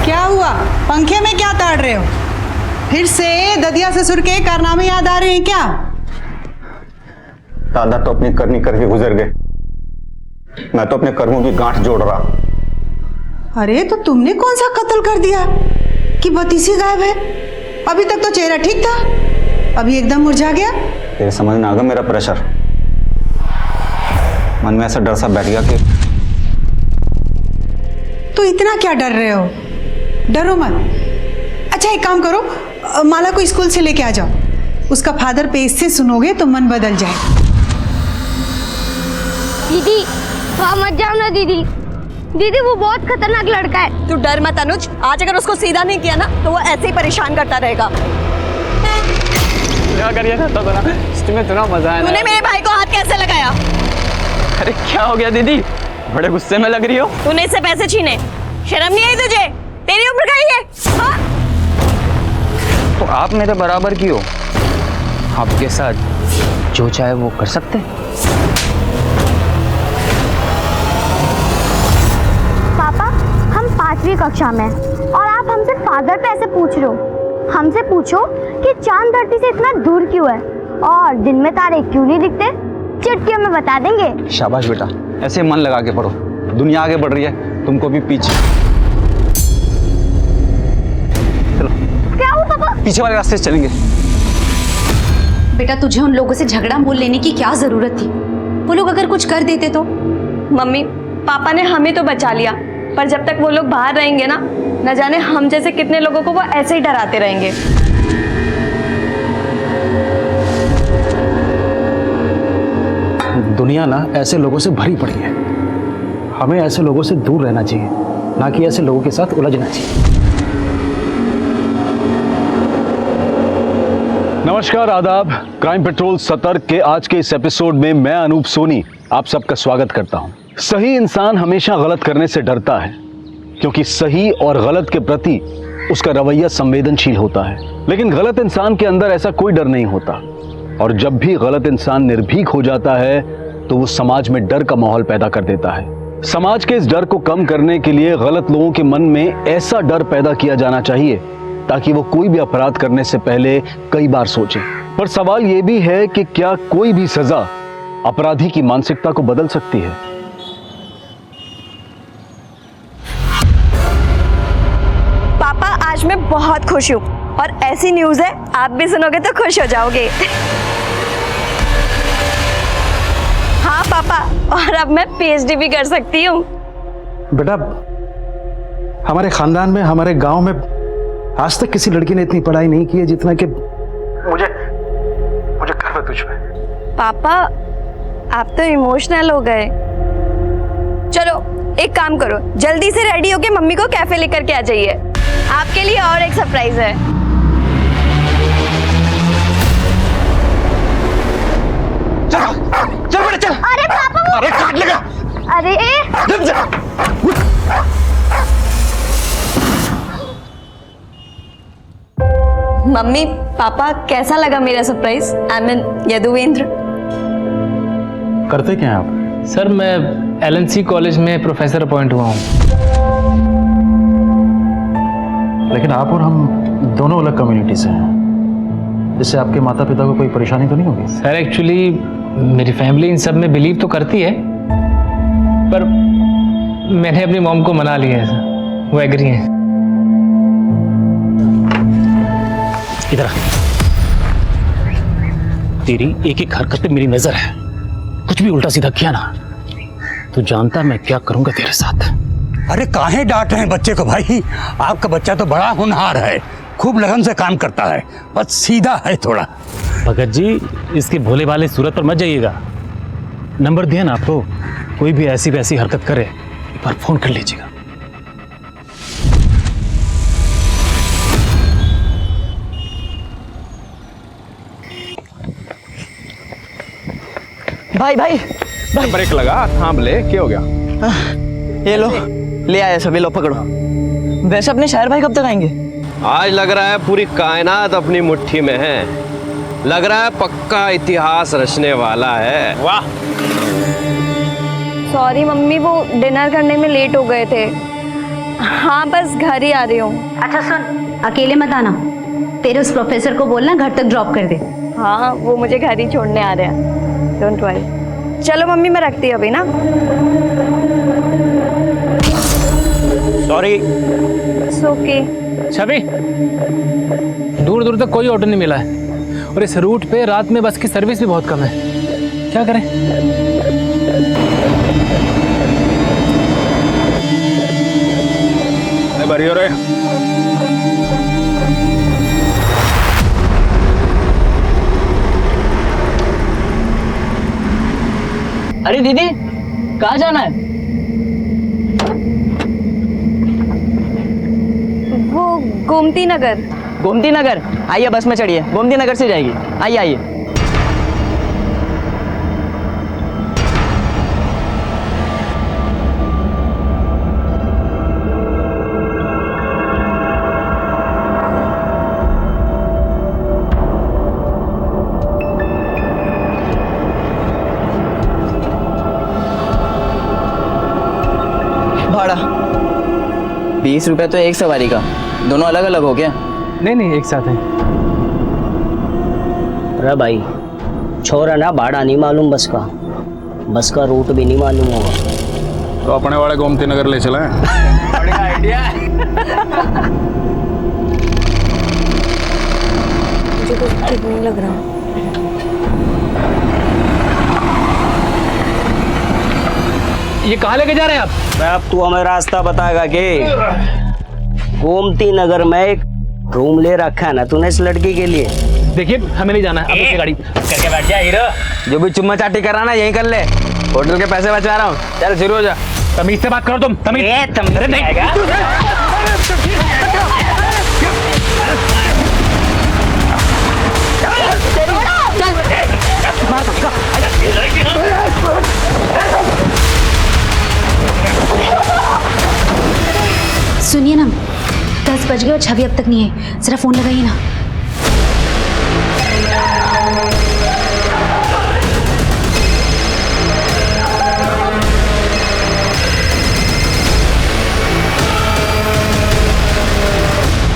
क्या हुआ? पंखे में क्या ताड़ रहे हो? फिर से ददिया ससुर के कारनामे याद आ रहे हैं क्या? दादा तो अपनी करनी करके गुजर गए, मैं तो अपने कर्मों की गांठ जोड़ रहा। अरे तो तुमने कौन सा कत्ल कर दिया कि बतीसी गायब है? अभी तक तो चेहरा ठीक था, अभी एकदम मुरझा गया। तेरे समझ में आ गया मेरा प्रेशर? मन में ऐसा डर सा बैठ गया कि तो इतना क्या डर रहे हो? डरो मत। अच्छा एक काम करो, माला को स्कूल से लेके आ जाओ, उसका फादर पेज से सुनोगे तो मन बदल जाए। दीदी वहाँ मत जाओ ना दीदी, दीदी वो बहुत खतरनाक लड़का है। तू डर मत अनुज, आज अगर उसको सीधा नहीं किया ना तो वो ऐसे ही परेशान करता रहेगा। क्या करिए ना तो ना, इसमें इतना मजा है। तूने मेरे भाई को हाथ कैसे लगाया? अरे क्या हो गया दीदी, बड़े गुस्से में लग रही हो। तूने इससे पैसे छीने, शर्म नहीं आई तुझे? तेरी उम्र का ही है। हाँ? तो आप मेरे बराबर की हो, आपके साथ जो चाहे वो कर सकते। पापा हम 5वीं कक्षा में और आप हमसे फादर पे ऐसे पूछ रहे हो? हमसे पूछो कि चांद धरती से इतना दूर क्यों है और दिन में तारे क्यों नहीं दिखते, चिट्ठियों में बता देंगे। शाबाश बेटा, ऐसे मन लगा के पढ़ो, दुनिया आगे बढ़ रही है, तुमको भी पीछे। चलो क्या हुआ पापा? पीछे वाले रास्ते से चलेंगे। बेटा तुझे उन लोगों से झगड़ा मोल लेने की क्या जरूरत थी? वो लोग अगर कुछ कर देते तो? मम्मी पापा ने हमें तो बचा लिया, पर जब तक वो लोग बाहर रहेंगे ना, न जाने हम जैसे कितने लोगों को वो ऐसे ही डराते रहेंगे। दुनिया ना ऐसे लोगों से भरी पड़ी है, हमें ऐसे लोगों से दूर रहना चाहिए, ना कि ऐसे लोगों के साथ उलझना चाहिए। नमस्कार, आदाब। क्राइम पेट्रोल सतर्क के आज के इस एपिसोड में मैं अनूप सोनी आप सबका स्वागत करता हूं। सही इंसान हमेशा गलत करने से डरता है, क्योंकि सही और गलत के प्रति उसका रवैया संवेदनशील होता है। लेकिन गलत इंसान के अंदर ऐसा कोई डर नहीं होता, और जब भी गलत इंसान निर्भीक हो जाता है तो वो समाज में डर का माहौल पैदा कर देता है। समाज के इस डर को कम करने के लिए गलत लोगों के मन में ऐसा डर पैदा किया जाना चाहिए ताकि वो कोई भी अपराध करने से पहले कई बार सोचें। पर सवाल ये भी है कि क्या कोई भी सजा अपराधी की मानसिकता को बदल सकती है? पापा आज मैं बहुत खुश हूँ और ऐसी न्यूज़ है आप भी सुनोगे तो खुश हो जाओगे। हाँ पापा, और अब मैं पीएचडी भी कर सकती हूँ। बेटा हमारे खानदान में, हमारे गांव में आज तक किसी लड़की ने इतनी पढ़ाई नहीं की है जितना कि मुझे गर्व है तुझ पे। पापा आप तो इमोशनल हो गए। चलो एक काम करो, जल्दी से रेडी होके मम्मी को कैफे लेकर के आ जाइए, आपके लिए और एक सरप्राइज है। चल बेटा चल। अरे पापा अरे काट लेगा। अरे मम्मी पापा कैसा लगा मेरा सरप्राइज? I mean Yaduvendra. करते क्या हैं आप? सर मैं LNC कॉलेज में प्रोफेसर अपॉइंट हुआ हूँ। लेकिन आप और हम दोनों अलग कम्युनिटी से हैं, जिससे आपके माता पिता को कोई परेशानी तो नहीं होगी? सर एक्चुअली मेरी फैमिली इन सब में बिलीव तो करती है, पर मैंने अपनी मॉम को मना लिया है सर, वो एग्री हैं। इधर आ। तेरी एक एक हरकत पे मेरी नजर है, कुछ भी उल्टा सीधा किया ना तो तू जानता मैं क्या करूंगा तेरे साथ। अरे काहे डांट रहे हैं बच्चे को भाई? आपका बच्चा तो बड़ा होनहार है, खूब लगन से काम करता है, बस सीधा है थोड़ा। भगत जी, इसकी भोले वाले सूरत पर मत जाइएगा। नंबर दिया ना आपको, कोई भी ऐसी वैसी हरकत करे एक बार फोन कर लीजिएगा। भाई भाई भाई ब्रेक लगा, थाम ले, क्या हो गया? ये लो, ले आए सभी, लो पकड़ो। वैसे अपने शायर भाई कब तक आएंगे? आज लग रहा है पूरी कायनात अपनी मुट्ठी में है, लग रहा है पक्का इतिहास रचने वाला है। वाह। सॉरी मम्मी, वो डिनर करने में लेट हो गए थे। हाँ बस घर ही आ रही हूँ। अच्छा सुन, अकेले मत आना, तेरे उस प्रोफेसर को बोलना घर तक ड्रॉप कर दे। हाँ वो मुझे घर ही छोड़ने आ रहे हैं, डोंट वरी। चलो मम्मी मैं रखती हूँ अभी ना। सॉरी। ओके। छवि, दूर दूर तक कोई ऑटो नहीं मिला है और इस रूट पे रात में बस की सर्विस भी बहुत कम है, क्या करें? भरी हो रहे। अरे दीदी, कहाँ जाना है? वो गोमती नगर। गोमती नगर? आइए बस में चढ़िए, गोमती नगर से जाएगी। आइए आइए। भाड़ा 20 रुपए तो एक सवारी का, दोनों अलग अलग हो गया? नहीं नहीं, एक साथ है। अरे भाई छोरा ना, भाड़ा नहीं मालूम बस का रूट भी नहीं मालूम होगा तो अपने वाले गोमती नगर ले चले। बढ़िया आइडिया है। मुझे कुछ ठीक नहीं लग रहा। ये कहाँ लेके जा रहे हैं आप? अब तू हमें रास्ता बताएगा कि गोमती नगर में एक रूम ले रखा है ना तूने इस लड़की के लिए। देखिए हमें नहीं जाना है, अब गाड़ी करके बैठ जा हीरो। जो भी चुम्मा चाटी कराना यहीं कर ले, होटल के पैसे बचा रहा हूँ। चल शुरू हो जा। तमीज से बात करो तुम, तमीज। अरे नहीं। सुनिए ना, 10 बज गए और छवि अब तक नहीं है, जरा फोन लगाइए ना।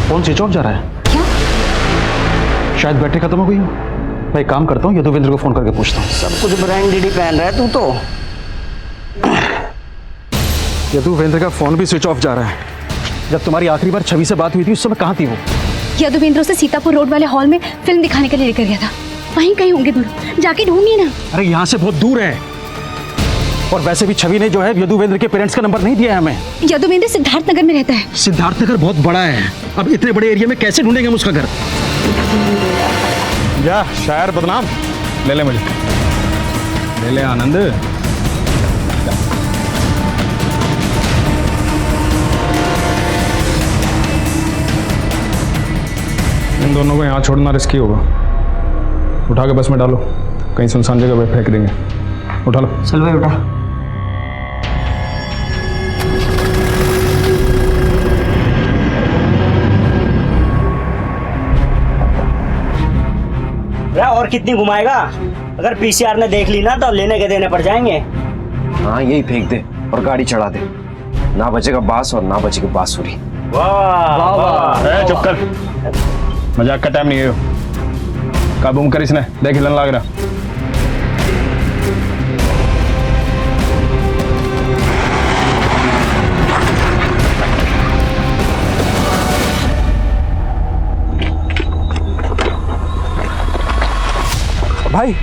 फोन स्विच ऑफ जा रहा है। क्या? शायद बैटरी खत्म हो गई हो। मैं एक काम करता हूँ, यदुवेंद्र को फोन करके पूछता हूँ। सब कुछ ब्रांडेड ही पहन रहा है तू तो। यदुवेंद्र का फोन भी स्विच ऑफ जा रहा है। जब तुम्हारी आखिरी बार छवि से बात हुई थी उस समय कहाँ थी वो? यदुवेंद्र उसे सीतापुर रोड वाले हॉल में फिल्म दिखाने के लिए लेकर गया था, वहीं कहीं होंगे दूर, जाके ढूंढिए ना। अरे यहाँ से बहुत दूर है, और वैसे भी छवि ने जो है यदुवेंद्र के पेरेंट्स का नंबर नहीं दिया है हमें। यदुवेंद्र सिद्धार्थ नगर में रहता है। सिद्धार्थ नगर बहुत बड़ा है, अब इतने बड़े एरिया में कैसे ढूंढेंगे हम उसका घर? जा शायर बदनाम, ले ले मुझे, ले ले आनंद। इन दोनों को यहाँ छोड़ना रिस्की होगा, उठा के बस में डालो, कहीं सुनसान जगह पे फेंक देंगे। उठा लो। चल भाई उठा। और कितनी घुमाएगा? अगर पीसीआर ने देख ली ना तो लेने के देने पड़ जाएंगे। हाँ यही फेंक दे और गाड़ी चढ़ा दे, ना बचेगा बांस और ना बचेगी बांसुरी। वाह वाह वाह। चुप कर, मजाक का टाइम नहीं है। काबू कर इसने, देख हिलन लग रहा। भाई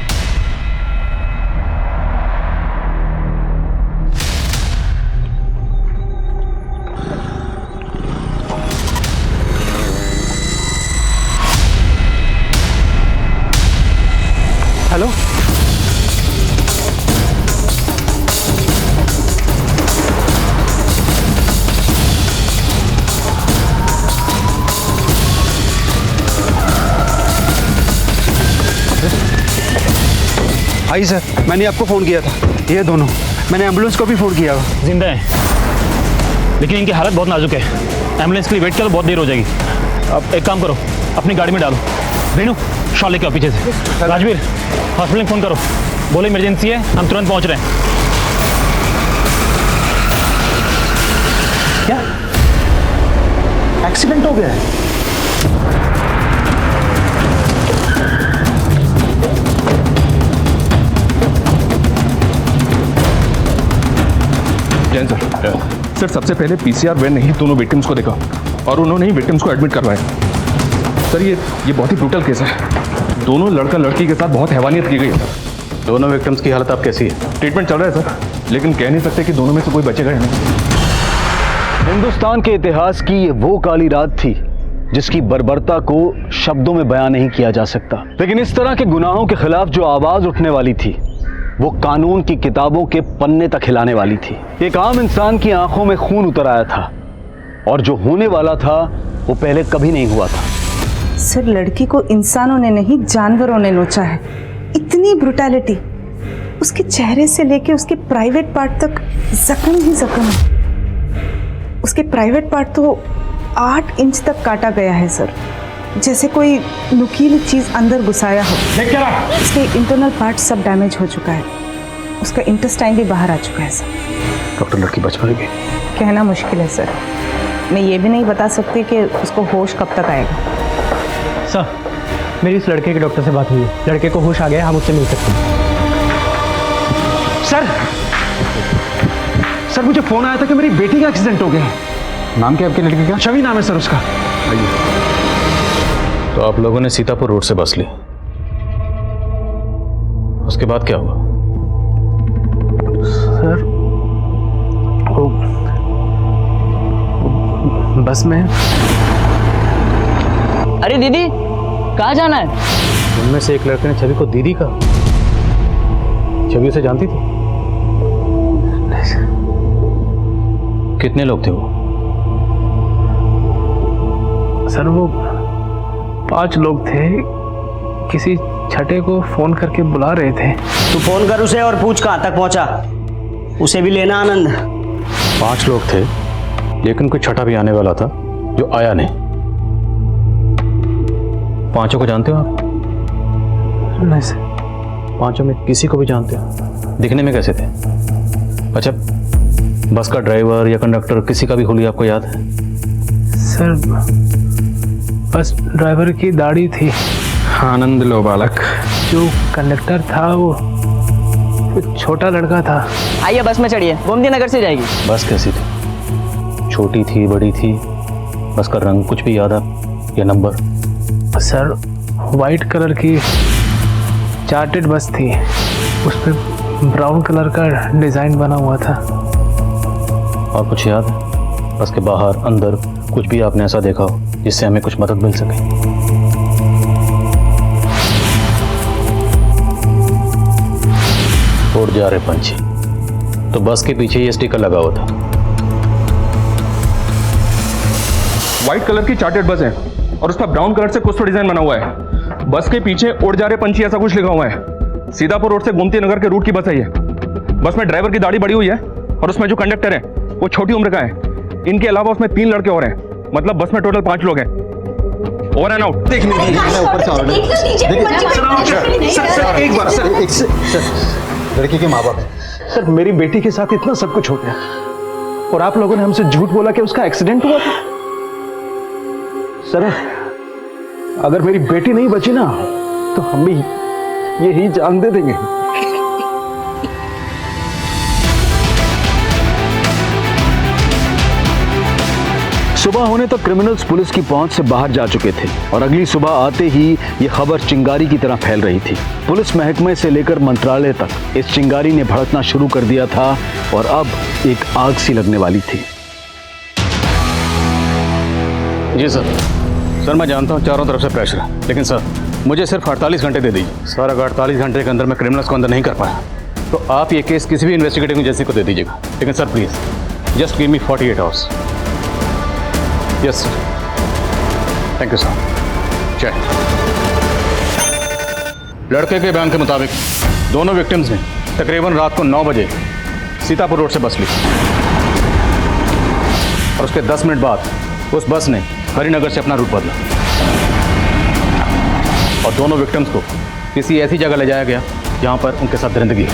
आई सर, मैंने आपको फ़ोन किया था। ये दोनों, मैंने एम्बुलेंस को भी फ़ोन किया। जिंदा है, लेकिन इनकी हालत बहुत नाजुक है। एम्बुलेंस के लिए वेट करो, बहुत देर हो जाएगी। अब एक काम करो, अपनी गाड़ी में डालो। रेनू, शॉल लेके आओ पीछे से। राजवीर, हॉस्पिटल में फ़ोन करो, बोलो इमरजेंसी है, हम तुरंत पहुंच रहे हैं। क्या एक्सीडेंट हो गया है? जैन सर, सबसे पहले पीसीआर वैन ने ही दोनों विक्टिम्स को देखा और उन्होंने ही विक्टिम्स को एडमिट करवाया। सर ये बहुत ही ब्रूटल केस है। दोनों लड़का लड़की के साथ बहुत हैवानियत की गई है। दोनों विक्टिम्स की हालत अब कैसी है? ट्रीटमेंट चल रहा है सर, लेकिन कह नहीं सकते कि दोनों में से कोई बचेगा या नहीं। हिंदुस्तान के इतिहास की ये वो काली रात थी जिसकी बर्बरता को शब्दों में बयान नहीं किया जा सकता। लेकिन इस तरह के गुनाहों के खिलाफ जो आवाज उठने वाली थी वो कानून की किताबों के पन्ने तक हिलाने वाली थी। एक आम इंसान की आंखों में खून उतर आया था और जो होने वाला था वो पहले कभी नहीं हुआ था। सर, लड़की को इंसानों ने नहीं जानवरों ने नोचा है। इतनी ब्रुटैलिटी, उसके चेहरे से लेके उसके प्राइवेट पार्ट तक जख्म ही जख्म है। उसके प्राइवेट पार्ट तो 8 इंच तक काटा गया है सर, जैसे कोई नुकीली चीज अंदर घुसाया हो। उसके इंटरनल पार्ट सब डैमेज हो चुका है, उसका इंटेस्टाइन भी बाहर आ चुका है सर। डॉक्टर, लड़की बच पाएगी? कहना मुश्किल है सर, मैं ये भी नहीं बता सकती कि उसको होश कब तक आएगा। सर, मेरी इस लड़के के डॉक्टर से बात हुई है, लड़के को होश आ गया, हम उससे मिल सकते हैं। सर, मुझे फ़ोन आया था कि मेरी बेटी का एक्सीडेंट हो गया है। नाम क्या आपकी लड़की का? छवि नाम है सर उसका। तो आप लोगों ने सीतापुर रोड से बस ली, उसके बाद क्या हुआ? सर, वो बस में। अरे दीदी, कहाँ जाना है? उनमें से एक लड़के ने छवि को दीदी कहा। छवि उसे जानती थी? कितने लोग थे वो? सर, वो 5 लोग थे, किसी छठे को फोन करके बुला रहे थे। तू फोन कर उसे और पूछ कहाँ तक पहुंचा, उसे भी लेना आनंद। 5 लोग थे, लेकिन कोई छठा भी आने वाला था जो आया नहीं। 5 को जानते हो आप? नहीं सर। 5 में किसी को भी जानते हो? दिखने में कैसे थे? अच्छा, बस का ड्राइवर या कंडक्टर किसी का भी हुलिया आपको याद है? सर, बस ड्राइवर की दाढ़ी थी। आनंद लो बालक। जो कंडक्टर था वो छोटा लड़का था। आइए बस में चढ़िए, गोमती नगर से जाएगी। बस कैसी थी? छोटी थी, बड़ी थी? बस का रंग कुछ भी याद है या नंबर? सर, वाइट कलर की चार्टेड बस थी, उस पर ब्राउन कलर का डिजाइन बना हुआ था। और कुछ याद है? बस के बाहर अंदर कुछ भी आपने ऐसा देखा हो जिससे हमें कुछ मदद मिल सके? उड़ जा रहे पंछी, तो बस के पीछे ये स्टिकर लगा हुआ था। व्हाइट कलर की चार्टेड बस है और उस पर ब्राउन कलर से कुछ तो डिजाइन बना हुआ है। बस के पीछे उड़ जा रहे पंछी ऐसा कुछ लिखा हुआ है। सीतापुर रोड से गोमती नगर के रूट की बस है ये। बस में ड्राइवर की दाढ़ी बड़ी हुई है और उसमें जो कंडक्टर है वो छोटी उम्र का है। इनके अलावा उसमें 3 लड़के और हैं, मतलब बस में टोटल 5 लोग हैं। Over and out. देख लीजिए, मैं ऊपर से एक बार सर, लड़की के माँ बाप हैं। सर, मेरी बेटी के साथ इतना सब कुछ हो गया और आप लोगों ने हमसे झूठ बोला कि उसका एक्सीडेंट हुआ था। सर, अगर मेरी बेटी नहीं बची ना तो हम भी यही जान दे देंगे। सुबह होने तक क्रिमिनल्स पुलिस की पहुंच से बाहर जा चुके थे और अगली सुबह आते ही ये खबर चिंगारी की तरह फैल रही थी। पुलिस महकमे से लेकर मंत्रालय तक इस चिंगारी ने भड़कना शुरू कर दिया था और अब एक आग सी लगने वाली थी। जी सर। सर, मैं जानता हूं चारों तरफ से प्रेशर है, लेकिन सर मुझे सिर्फ 48 घंटे दे दीजिए। सर, अगर 48 घंटे के अंदर मैं क्रिमिनल्स को अंदर नहीं कर पाया तो आप ये केस किसी भी इन्वेस्टिगेटिव एजेंसी को दे दीजिएगा। लेकिन sir please just give me 48 hours. Yes sir. Thank you sir. जय। लड़के के बयान के मुताबिक दोनों विक्टिम्स ने तकरीबन रात को 9 बजे सीतापुर रोड से बस ली और उसके 10 मिनट बाद उस बस ने हरिनगर से अपना रूट बदला और दोनों विक्टिम्स को किसी ऐसी जगह ले जाया गया जहां पर उनके साथ दरिंदगी हो।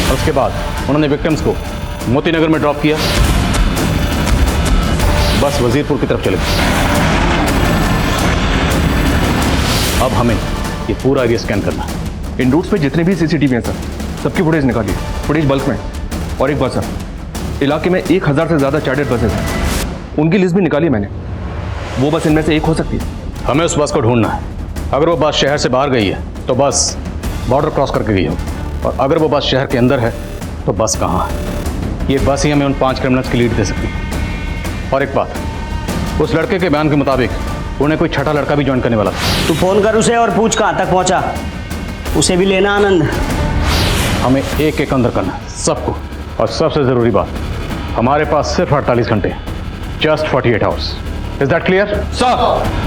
और उसके बाद उन्होंने विक्टिम्स को मोती नगर में ड्रॉप किया। बस वजीरपुर की तरफ चले गई। अब हमें ये पूरा एरिया स्कैन करना है। इन रूट्स पे जितने भी सीसीटीवी हैं सर, सबकी फुटेज निकालिए, फुटेज बल्क में। और एक बात सर, इलाके में 1000 से ज़्यादा चार्टर्ड बसेस हैं, उनकी लिस्ट भी निकाली मैंने। वो बस इनमें से एक हो सकती है। हमें उस बस को ढूंढना है। अगर वो बस शहर से बाहर गई है तो बस बॉर्डर क्रॉस करके गई होगी, और अगर वो बस शहर के अंदर है तो बस कहाँ है। ये बस ही हमें उन 5 क्रिमिनल्स की लीड दे सकती है। और एक बात, उस लड़के के बयान के मुताबिक उन्हें कोई छठा लड़का भी ज्वाइन करने वाला था। तू फोन कर उसे और पूछ कहाँ तक पहुँचा, उसे भी लेना आनंद। हमें एक एक अंदर करना है सबको। और सबसे ज़रूरी बात, हमारे पास सिर्फ 48 घंटे, just 48 hours. Is that clear sir?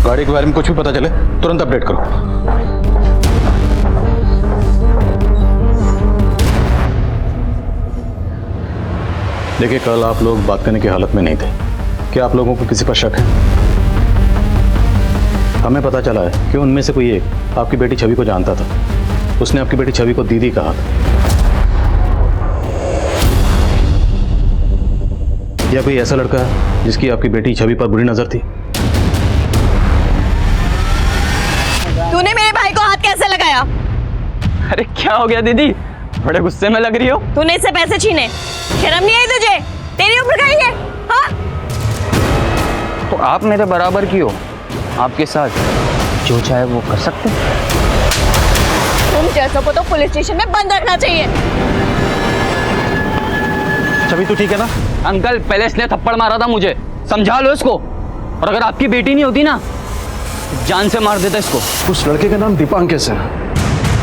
गाड़ी के बारे में कुछ भी पता चले तुरंत अपडेट करो। देखिए, कल आप लोग बात करने की हालत में नहीं थे। क्या आप लोगों को किसी पर शक है? हमें पता चला है कि उनमें से कोई एक आपकी बेटी छवि को जानता था। उसने आपकी बेटी छवि को दीदी कहा था। या कोई ऐसा लड़का है जिसकी आपकी बेटी छवि पर बुरी नजर थी? तूने मेरे भाई को हाथ कैसे लगाया? अरे क्या हो गया दीदी, बड़े गुस्से में लग रही हो। तूने इससे पैसे छीने, शर्म नहीं आई तुझे? तेरी उम्र का ही है, हाँ? तो आप मेरे बराबर की हो, आपके साथ जो चाहे वो कर सकते। तुम जैसों को तो पुलिस स्टेशन में बंद रखना चाहिए। छवि तो ठीक है ना? अंकल, पहले इसने थप्पड़ मारा था मुझे, समझा लो इसको। और अगर आपकी बेटी नहीं होती ना, जान से मार देता इसको। उस लड़के का नाम दीपांकेश है,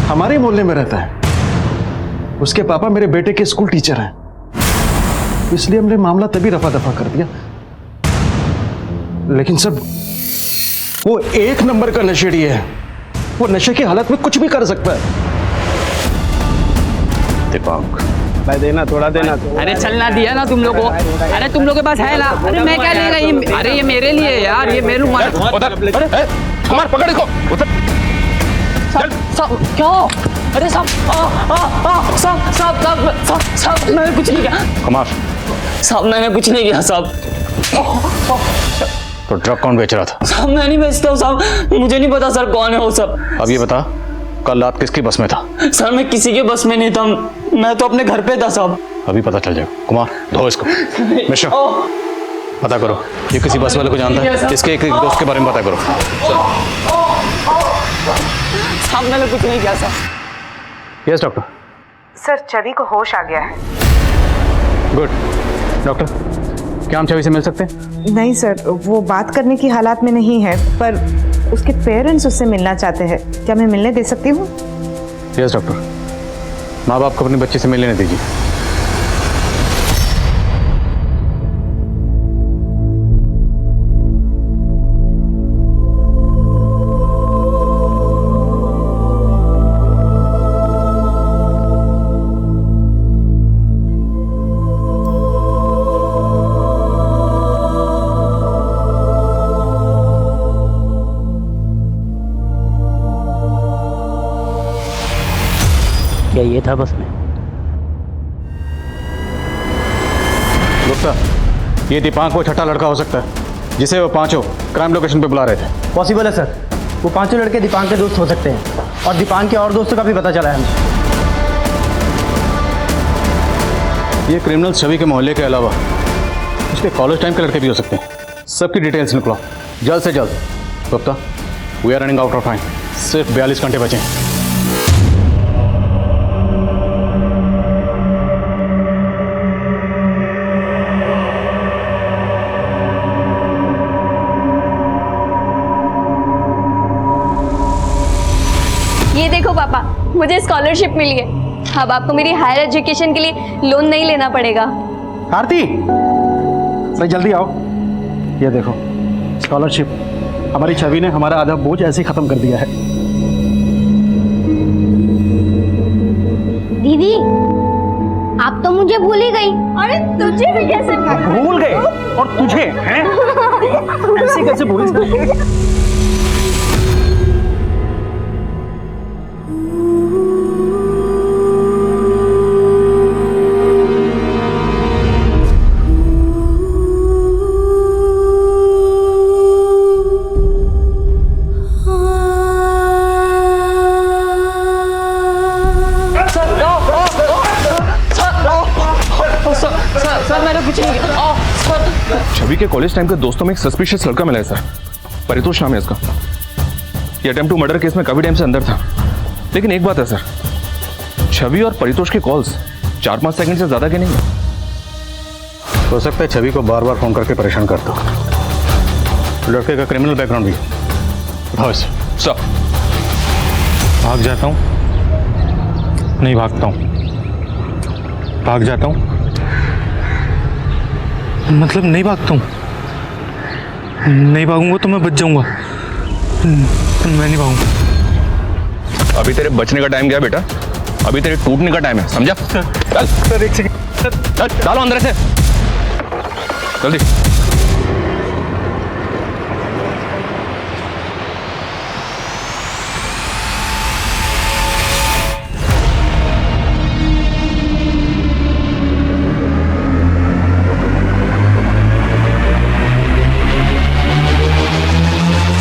हमारे मोहल्ले में रहता है। उसके पापा मेरे बेटे के स्कूल टीचर हैं, इसलिए हमने मामला तभी रफा दफा कर दिया। लेकिन सब वो एक नंबर का नशेड़ी है। वो नशे की हालत में कुछ भी कर सकता है। दीपांक, भाई देना, थोड़ा देना। अरे चलना दिया ना तुम लोगों को। अरे तुम लोग के पास है ना? अरे मैं क्या लेगा ये? अरे ये मेरे लिए यार, ये मेरे उधर कुमार पकड़ इसको। क्या? अरे साहब, मैंने कुछ नहीं किया। कुमार साहब, मैंने कुछ नहीं किया साहब। तो ड्रग कौन बेच रहा था? साहब मैं नहीं बेचता हूँ साहब, मुझे नहीं पता सर कौन है वो सब। अब ये बता, कल रात किसकी बस में था? सर मैं किसी के बस में नहीं था, मैं तो अपने घर पे था साहब। अभी पता चल जाएगा। कुमार, धो इसको। मिश्रा, पता करो ये किसी बस वाले को जानता है, इसके एक दोस्त के बारे में पता करो। साहब मैंने कुछ नहीं किया सर। Yes doctor. सर, छवि को होश आ गया है। गुड। डॉक्टर, क्या हम छवि से मिल सकते हैं? नहीं सर, वो बात करने की हालात में नहीं है, पर उसके पेरेंट्स उससे मिलना चाहते हैं। क्या मैं मिलने दे सकती हूँ? Yes doctor. माँ बाप को अपने बच्चे से मिलने दीजिए। क्या ये था बस में? गुप्ता, ये दीपांक वो छठा लड़का हो सकता है जिसे वो पांचों क्राइम लोकेशन पे बुला रहे थे। पॉसिबल है सर, वो पांचों लड़के दीपांक के दोस्त हो सकते हैं और दीपांक के और दोस्तों का भी पता चला है हमें। ये क्रिमिनल छवि के मोहल्ले के अलावा उसके कॉलेज टाइम के लड़के भी हो सकते हैं। सबकी डिटेल्स निकलो जल्द से जल्द। Gupta, we are running out of time, सिर्फ 42 घंटे बचे हैं। ये देखो पापा, मुझे स्कॉलरशिप मिली है। अब आपको मेरी हायर एजुकेशन के लिए लोन नहीं लेना पड़ेगा। आरती, भाई जल्दी आओ। ये देखो स्कॉलरशिप, हमारी छवि ने हमारा आधा बोझ ऐसे ही खत्म कर दिया है। दीदी, आप तो मुझे भूल ही गई। अरे तुझे भी कैसे भूल गए? और तुझे हैं? ऐसे कैसे भूल सकते? छवि के कॉलेज टाइम के दोस्तों में एक सस्पिशियस लड़का मिला है सर, परितोष नाम है इसका। ये अटेम्प्ट टू मर्डर केस में काफी टाइम से अंदर था। लेकिन एक बात है सर, छवि और परितोष के कॉल्स 4-5 सेकंड से ज्यादा के नहीं है। हो सकता है छवि को बार बार फोन करके परेशान करता हूं। लड़के का क्रिमिनल बैकग्राउंड भी। उठाओ इसे। सर, भाग जाता हूँ, नहीं भागता हूँ, भाग जाता हूँ, मतलब नहीं भागता हूँ। नहीं भागूंगा तो मैं बच जाऊंगा, मैं नहीं भागूंगा। अभी तेरे बचने का टाइम गया बेटा, अभी तेरे टूटने का टाइम है, समझा? चल सर एक सेकंड, चल डालो अंदर से जल्दी।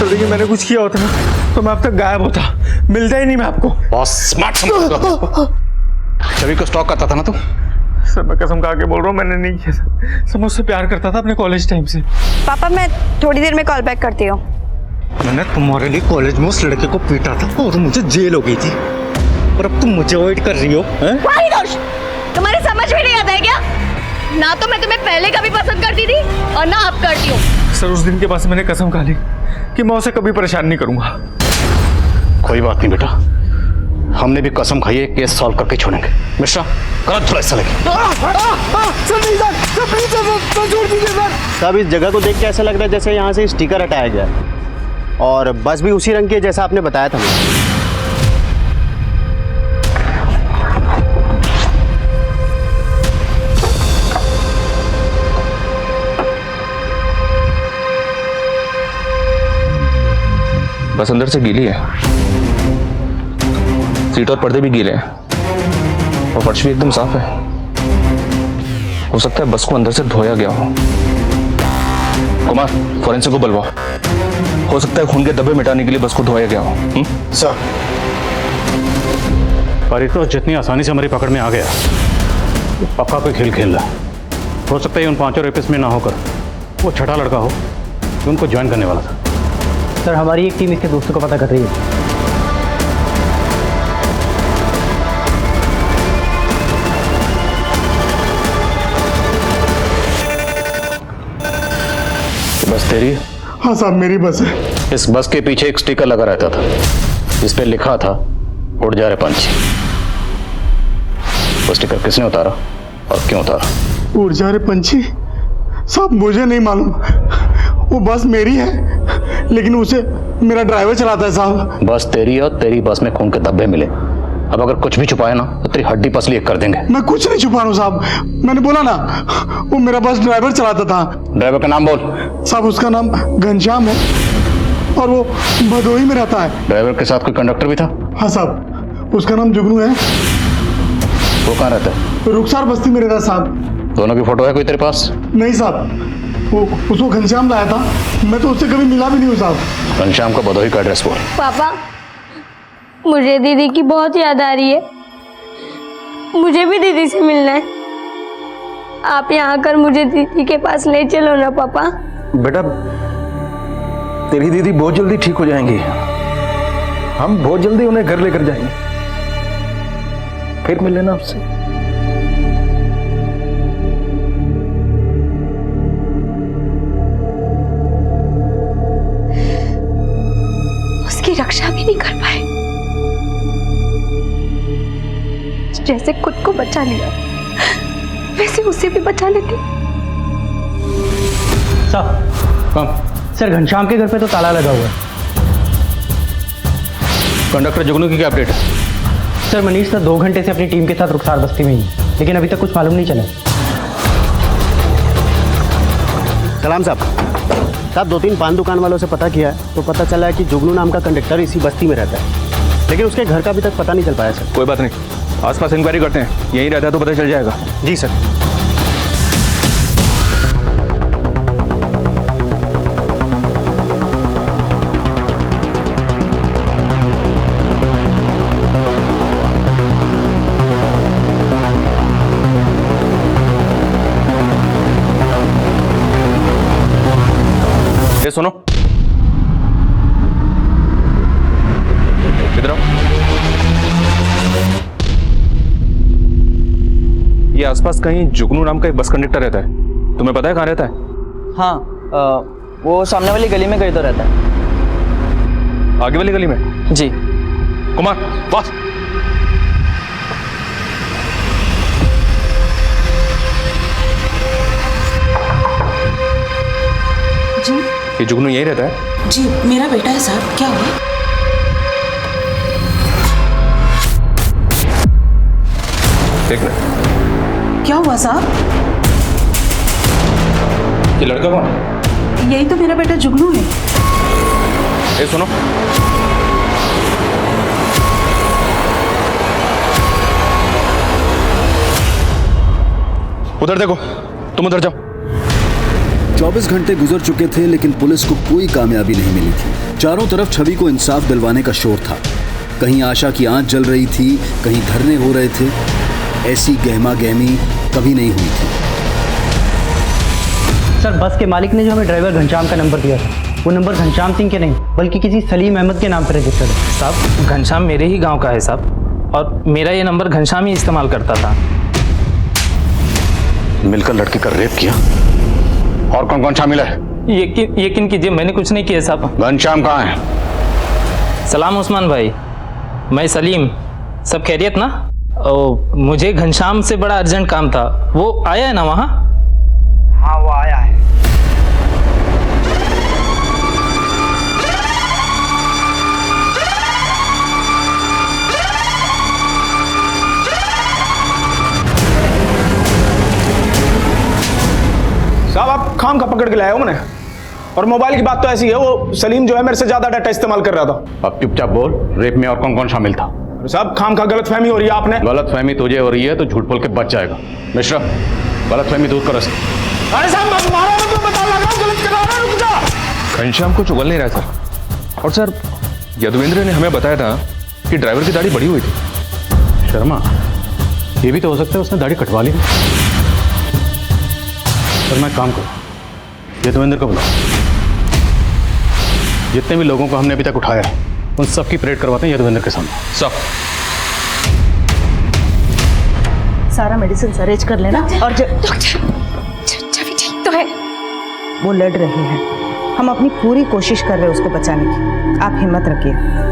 देखिए मैंने कुछ किया होता ना तो मैं अब तक गायब होता, मिलता ही नहीं मैं आपको। बहुत स्मार्ट समझ। छवि को स्टॉक करता था ना तू? सर मैं कसम खा के बोल रहा हूँ, मैंने नहीं किया सर। सर मैं उससे प्यार करता था अपने कॉलेज टाइम से। पापा मैं थोड़ी देर में कॉल बैक करती हूँ। मैंने तुम्हारे लिए कॉलेज में उस लड़के को पीटा था और मुझे जेल हो गई थी, और अब तुम मुझे अवॉइड कर रही हो। परितोष, तुम्हारे समझ में नहीं आता है क्या? ना तो मैं तुम्हें पहले कभी पसंद करती थी और ना अब करती हूँ। सर उस दिन के बाद से मैंने कसम खा ली कि मैं उसे कभी परेशान नहीं करूंगा। कोई बात नहीं बेटा, हमने भी कसम खाई है, केस सॉल्व करके छोड़ेंगे। मिश्रा, करो थोड़ा ऐसा लगे। सब इस जगह को देख के ऐसा लग रहा है जैसे यहाँ से स्टिकर हटाया गया, और बस भी उसी रंग की है जैसा आपने बताया था मुझे। बस अंदर से गीली है, सीट और पर्दे भी गीले हैं और फर्श भी एकदम साफ है। हो सकता है बस को अंदर से धोया गया हो। कुमार, फोरेंसिक को बुलवाओ। हो सकता है खून के धब्बे मिटाने के लिए बस को धोया गया हो। सर, परितोष जितनी आसानी से हमारी पकड़ में आ गया, वो पक्का कोई खेल खेल रहा है। हो सकता है उन 5 रेपिस्ट में ना होकर वो छठा लड़का हो जो उनको ज्वाइन करने वाला था। सर हमारी एक टीम इसके दोस्तों को पता कर रही है। बस तेरी? हाँ साहब मेरी बस है। इस बस के पीछे एक स्टिकर लगा रहता था जिस पे लिखा था उड़ जा रहे पंछी। वो स्टिकर किसने उतारा और क्यों उतारा? उड़ जा रहे पंछी? साहब मुझे नहीं मालूम, वो बस मेरी है लेकिन उसे मेरा ड्राइवर चलाता है साहब। बस तेरी है और तेरी बस में खून के धब्बे मिले। अब अगर कुछ भी छुपाया ना तो तेरी हड्डी पसली एक कर देंगे। मैं कुछ नहीं छुपा रहा हूँ साहब, मैंने बोला ना वो मेरा बस ड्राइवर चलाता था। ड्राइवर का नाम बोल। साहब उसका नाम घनश्याम है और वो भदोही में रहता है। ड्राइवर के साथ कोई कंडक्टर भी था? हाँ साहब, उसका नाम जुगनू है। वो कहाँ रहता है? रुखसार बस्ती में रहता है साहब। दोनों की फोटो है कोई तेरे पास? नहीं साहब। उसको घनश्याम लाया था, मैं तो उससे कभी मिला भी नहीं हूँ साहब। घनश्याम का भदोही का एड्रेस बोल। पापा, मुझे दीदी की बहुत याद आ रही है। मुझे भी दीदी से मिलना है। आप यहाँ आकर मुझे दीदी के पास ले चलो ना पापा। बेटा, तेरी दीदी बहुत जल्दी ठीक हो जाएंगी। हम बहुत जल्दी उन्हें घर लेकर जाएंगे, फिर मिल लेना उससे। उसकी रक्षा भी नहीं कर पाए। जैसे खुद को बचा लिया, वैसे उसे भी बचा लेते। सर, घनश्याम के घर पे तो ताला लगा हुआ है। कंडक्टर जुगनू की क्या अपडेट है? सर, मनीष सर 2 घंटे से अपनी टीम के साथ रुखसार बस्ती में ही है, लेकिन अभी तक कुछ मालूम नहीं चला। सलाम साहब 2-3 पान दुकान वालों से पता किया है तो पता चला है कि जुगनू नाम का कंडक्टर इसी बस्ती में रहता है, लेकिन उसके घर का अभी तक पता नहीं चल पाया सर। कोई बात नहीं, आसपास इंक्वायरी करते हैं, यहीं रहता है तो पता चल जाएगा। जी सर। ये सुनो, इधर आओ। ये आसपास कहीं जुगनू नाम का एक बस कंडक्टर रहता है, तुम्हें पता है कहाँ रहता है? हाँ, वो सामने वाली गली में कहीं तो रहता है। आगे वाली गली में? जी। कुमार, बस। जी ये जुगनू यही रहता है? जी, मेरा बेटा है साहब। क्या हुआ? देख रहे। क्या हुआ साहब? ये लड़का कौन है? यही तो मेरा बेटा जुगनू है। ए सुनो, उधर देखो, तुम उधर जाओ। 24 घंटे गुजर चुके थे लेकिन पुलिस को कोई कामयाबी नहीं मिली थी। चारों तरफ छवि को इंसाफ दिलवाने का शोर था। कहीं आशा की आंच जल रही थी, कहीं धरने हो रहे थे। ऐसी गहमा गहमी कभी नहीं हुई थी। सर, बस के मालिक ने जो हमें ड्राइवर घनश्याम का नंबर दिया था, वो नंबर घनश्याम सिंह के नहीं बल्कि किसी सलीम अहमद के नाम पर रजिस्टर्ड है। साहब, घनश्याम मेरे ही गांव का है साहब, और मेरा ये नंबर घनश्याम ही इस्तेमाल करता था। मिलकर लड़की का रेप किया, और कौन कौन शामिल है? यकीन कीजिए, मैंने कुछ नहीं किया साहब। घनश्याम कहाँ है? सलाम उस्मान भाई, मैं सलीम। सब खैरियत ना? मुझे घनश्याम से बड़ा अर्जेंट काम था। वो आया है ना वहाँ? हाँ, वो आया है। साहब, आप खाम का पकड़ के लाए हो मैंने, और मोबाइल की बात तो ऐसी है, वो सलीम जो है मेरे से ज्यादा डाटा इस्तेमाल कर रहा था। अब चुपचाप बोल, रेप में और कौन कौन शामिल था? साहब, खाम का गलत फहमी हो रही है आपने। गलत फहमी तुझे हो रही है तो झूठ बोल के बच जाएगा। मिश्रा, गलत फहमी दूर करो। अरे साहब, बस मारो मत, मैं बता लगा हूं, गलत करा रहा हूं, रुक जा। घनश्याम को चुगल नहीं रहा सर। और सर, यदुवेंद्र ने हमें बताया था कि ड्राइवर की दाढ़ी बड़ी हुई थी। शर्मा, ये भी तो हो सकता है उसने दाढ़ी कटवा ली। पर मैं काम करूँ, यदुवेंद्र को बुलाओ। जितने भी लोगों को हमने अभी तक उठाया है उन सबकी परेड करवाते हैं यदुवेंद्र के सामने। सब सारा मेडिसिन अरेंज कर लेना। और छवि ठीक तो है? वो लड़ रही है, हम अपनी पूरी कोशिश कर रहे हैं उसको बचाने की। आप हिम्मत रखिए।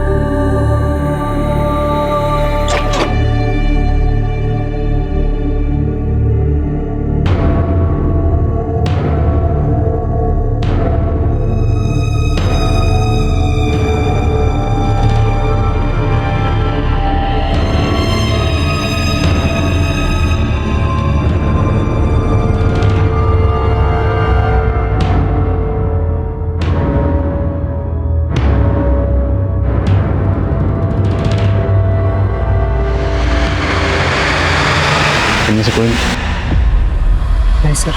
इनमें से कोई नहीं सर।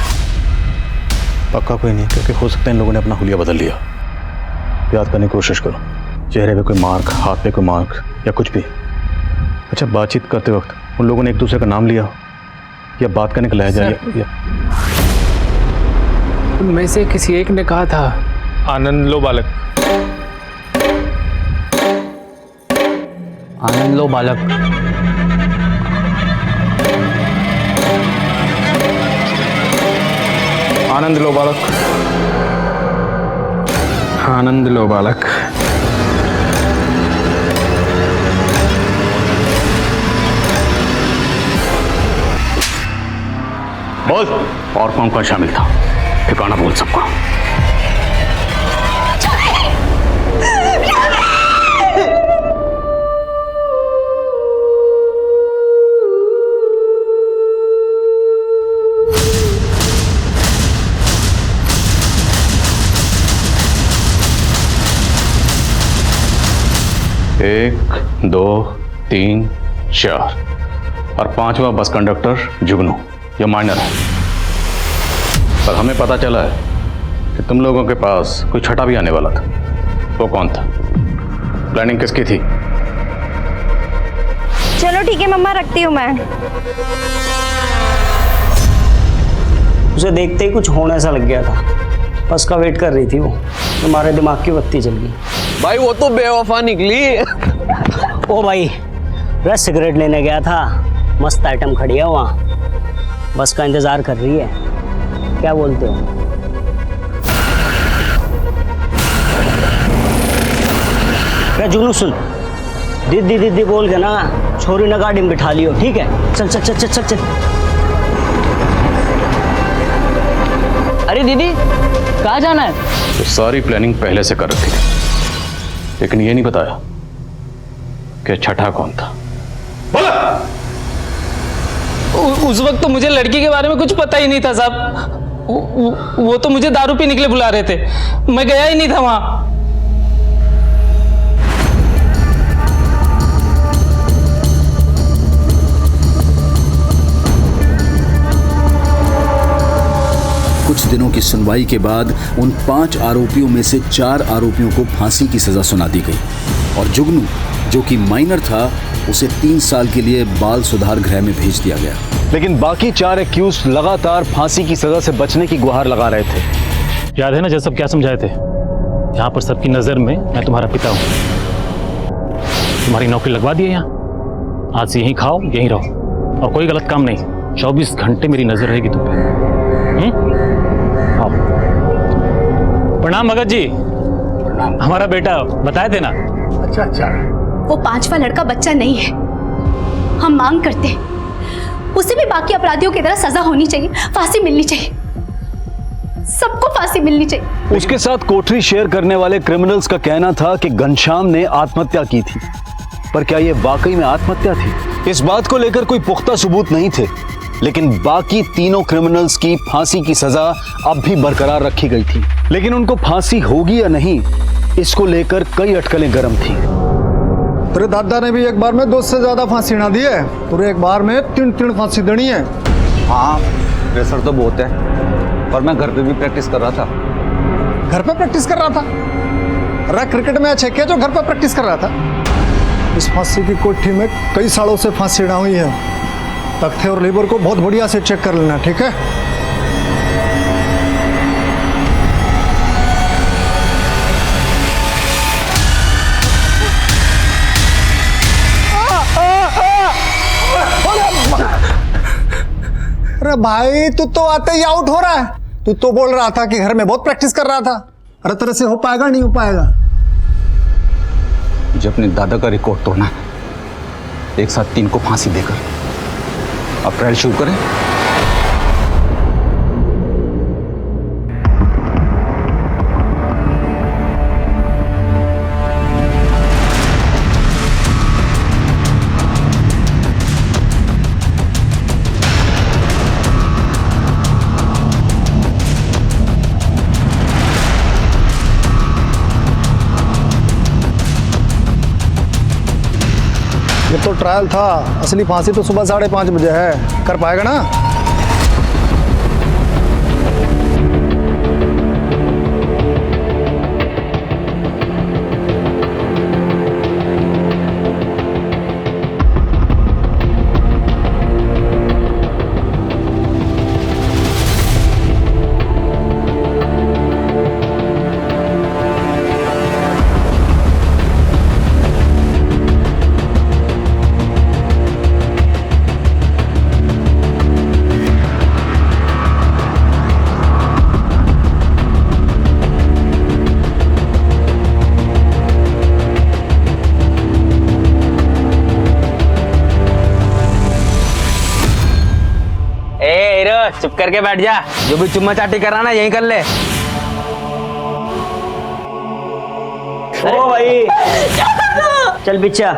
पक्का कोई नहीं, क्योंकि हो सकता है इन लोगों ने अपना हुलिया बदल लिया। याद करने की कोशिश करो, चेहरे पे कोई मार्क, हाथ पे कोई मार्क या कुछ भी। अच्छा, बातचीत करते वक्त उन लोगों ने एक दूसरे का नाम लिया या बात करने का लहजा या उनमें से किसी एक ने कहा था आनंद लो बालक। आनंद लो बालक। आनंद लो बालक। आनंद लो बालक। बोल, और कौन कौन शामिल था? ठिकाना बोल सबका। एक, दो, तीन, चार और पांचवा बस कंडक्टर जुगनू, ये माइनर है। पर हमें पता चला है कि तुम लोगों के पास कोई छठा भी आने वाला था। वो कौन था? प्लानिंग किसकी थी? चलो ठीक है मम्मा, रखती हूँ मैं। उसे देखते ही कुछ होने सा लग गया था, बस का वेट कर रही थी वो, तुम्हारे दिमाग की बत्ती जल गई। भाई वो तो बेवफा निकली। ओ भाई, बस सिगरेट लेने गया था, मस्त आइटम खड़ी है वहाँ, बस का इंतजार कर रही है। क्या बोलते हो? क्या जुनू, सुन, दीदी दीदी बोल के ना छोरी ने गाड़ी में बिठा लियो, ठीक है? चल चल चल चल चल चल। अरे दीदी, कहाँ जाना है? तो सारी प्लानिंग पहले से कर रखी थी, लेकिन ये नहीं बताया कि छठा कौन था। उस वक्त तो मुझे लड़की के बारे में कुछ पता ही नहीं था साहब। वो तो मुझे दारू पीने के लिए बुला रहे थे, मैं गया ही नहीं था वहां। कुछ दिनों की सुनवाई के बाद उन 5 आरोपियों में से 4 आरोपियों को फांसी की सजा सुना दी गई और जुगनू, जो कि माइनर था, उसे 3 साल के लिए बाल सुधार गृह में भेज दिया गया। लेकिन बाकी 4 एक्यूज लगातार फांसी की सजा से बचने की गुहार लगा रहे थे। याद है ना जब सब क्या समझाए थे? यहाँ पर सबकी नजर में मैं तुम्हारा पिता हूँ। तुम्हारी नौकरी लगवा दी है यहाँ, आज से यहीं खाओ यहीं रहो और कोई गलत काम नहीं। 24 घंटे मेरी नजर रहेगी तुम पे। प्रणाम भगत जी। हमारा बेटा बताए थे ना। अच्छा अच्छा। वो 5वां लड़का बच्चा नहीं है। हम मांग करते हैं उसे भी बाकी अपराधियों की तरह सजा होनी चाहिए, फांसी मिलनी चाहिए, सबको फांसी मिलनी चाहिए। उसके साथ कोठरी शेयर करने वाले क्रिमिनल्स का कहना था कि घनश्याम ने आत्महत्या की थी, पर क्या यह वाकई में आत्महत्या थी? इस बात को लेकर कोई पुख्ता सबूत नहीं थे, लेकिन बाकी तीनों क्रिमिनल्स की फांसी की सजा अब भी बरकरार रखी गई थी। लेकिन उनको फांसी होगी या नहीं, इसको लेकर कई अटकलें गर्म थी। तेरे दादा ने भी एक बार में 2 से ज्यादा फांसी ना दी है, पूरे एक बार में 3 फांसी देनी है। हाँ, प्रेशर तो बहुत है, पर मैं घर पे भी प्रैक्टिस कर रहा था। घर पे प्रैक्टिस कर रहा था? अरे क्रिकेट मैच है क्या जो घर पे प्रैक्टिस कर रहा था? इस फांसी की कोठी में कई सालों से फांसी ना हुई है। तख्ते और लेबर को बहुत बढ़िया से चेक कर लेना, ठीक है? अरे भाई, तू तो आते ही आउट हो रहा है। तू तो बोल रहा था कि घर में बहुत प्रैक्टिस कर रहा था। अरे तेरे से हो पाएगा? नहीं हो पाएगा। मुझे अपने दादा का रिकॉर्ड तोड़ना है, एक साथ 3 को फांसी देकर। अब ट्रायल शुरू करें। ये तो ट्रायल था, असली फांसी तो सुबह 5:30 बजे है। कर पाएगा ना? चुप करके बैठ जा, जो भी चुम्मा चाटी कराना यहीं कर ले। ओ भाई चल बिच्छा,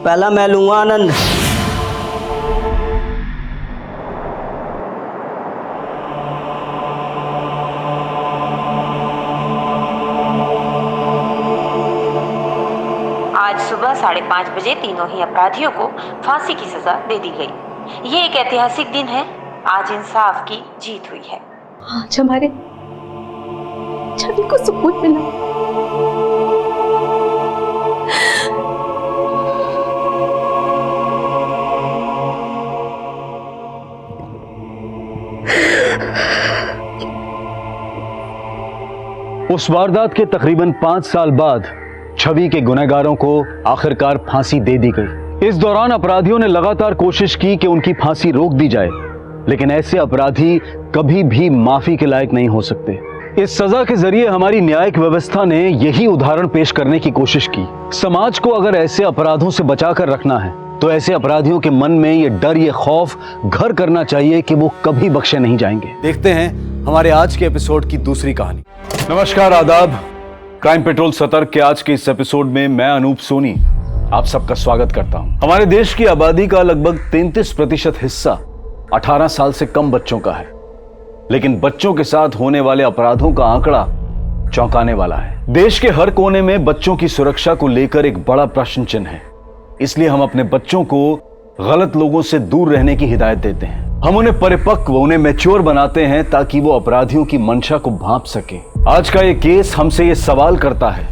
पहला मैं लूंगा आनंद। आज सुबह 5:30 बजे तीनों ही अपराधियों को फांसी की सजा दे दी गई। ये एक ऐतिहासिक दिन है। आज इंसाफ की जीत हुई है। आज हमारे छवि को सुकून मिला। उस वारदात के तकरीबन 5 साल बाद छवि के गुनहगारों को आखिरकार फांसी दे दी गई। इस दौरान अपराधियों ने लगातार कोशिश की कि उनकी फांसी रोक दी जाए, लेकिन ऐसे अपराधी कभी भी माफी के लायक नहीं हो सकते। इस सजा के जरिए हमारी न्यायिक व्यवस्था ने यही उदाहरण पेश करने की कोशिश की। समाज को अगर ऐसे अपराधों से बचाकर रखना है तो ऐसे अपराधियों के मन में ये डर, ये खौफ घर करना चाहिए कि वो कभी बख्शे नहीं जाएंगे। देखते हैं हमारे आज के एपिसोड की दूसरी कहानी। नमस्कार, आदाब। क्राइम पेट्रोल सतर्क के आज के इस एपिसोड में मैं अनूप सोनी आप सबका स्वागत करता हूं। हमारे देश की आबादी का लगभग 33% हिस्सा 18 साल से कम बच्चों का है, लेकिन बच्चों के साथ होने वाले अपराधों का आंकड़ा चौंकाने वाला है। देश के हर कोने में बच्चों की सुरक्षा को लेकर एक बड़ा प्रश्न चिन्ह है। इसलिए हम अपने बच्चों को गलत लोगों से दूर रहने की हिदायत देते हैं। हम उन्हें परिपक्व, उन्हें मैच्योर बनाते हैं ताकि वो अपराधियों की मंशा को भांप सके। आज का ये केस हमसे ये सवाल करता है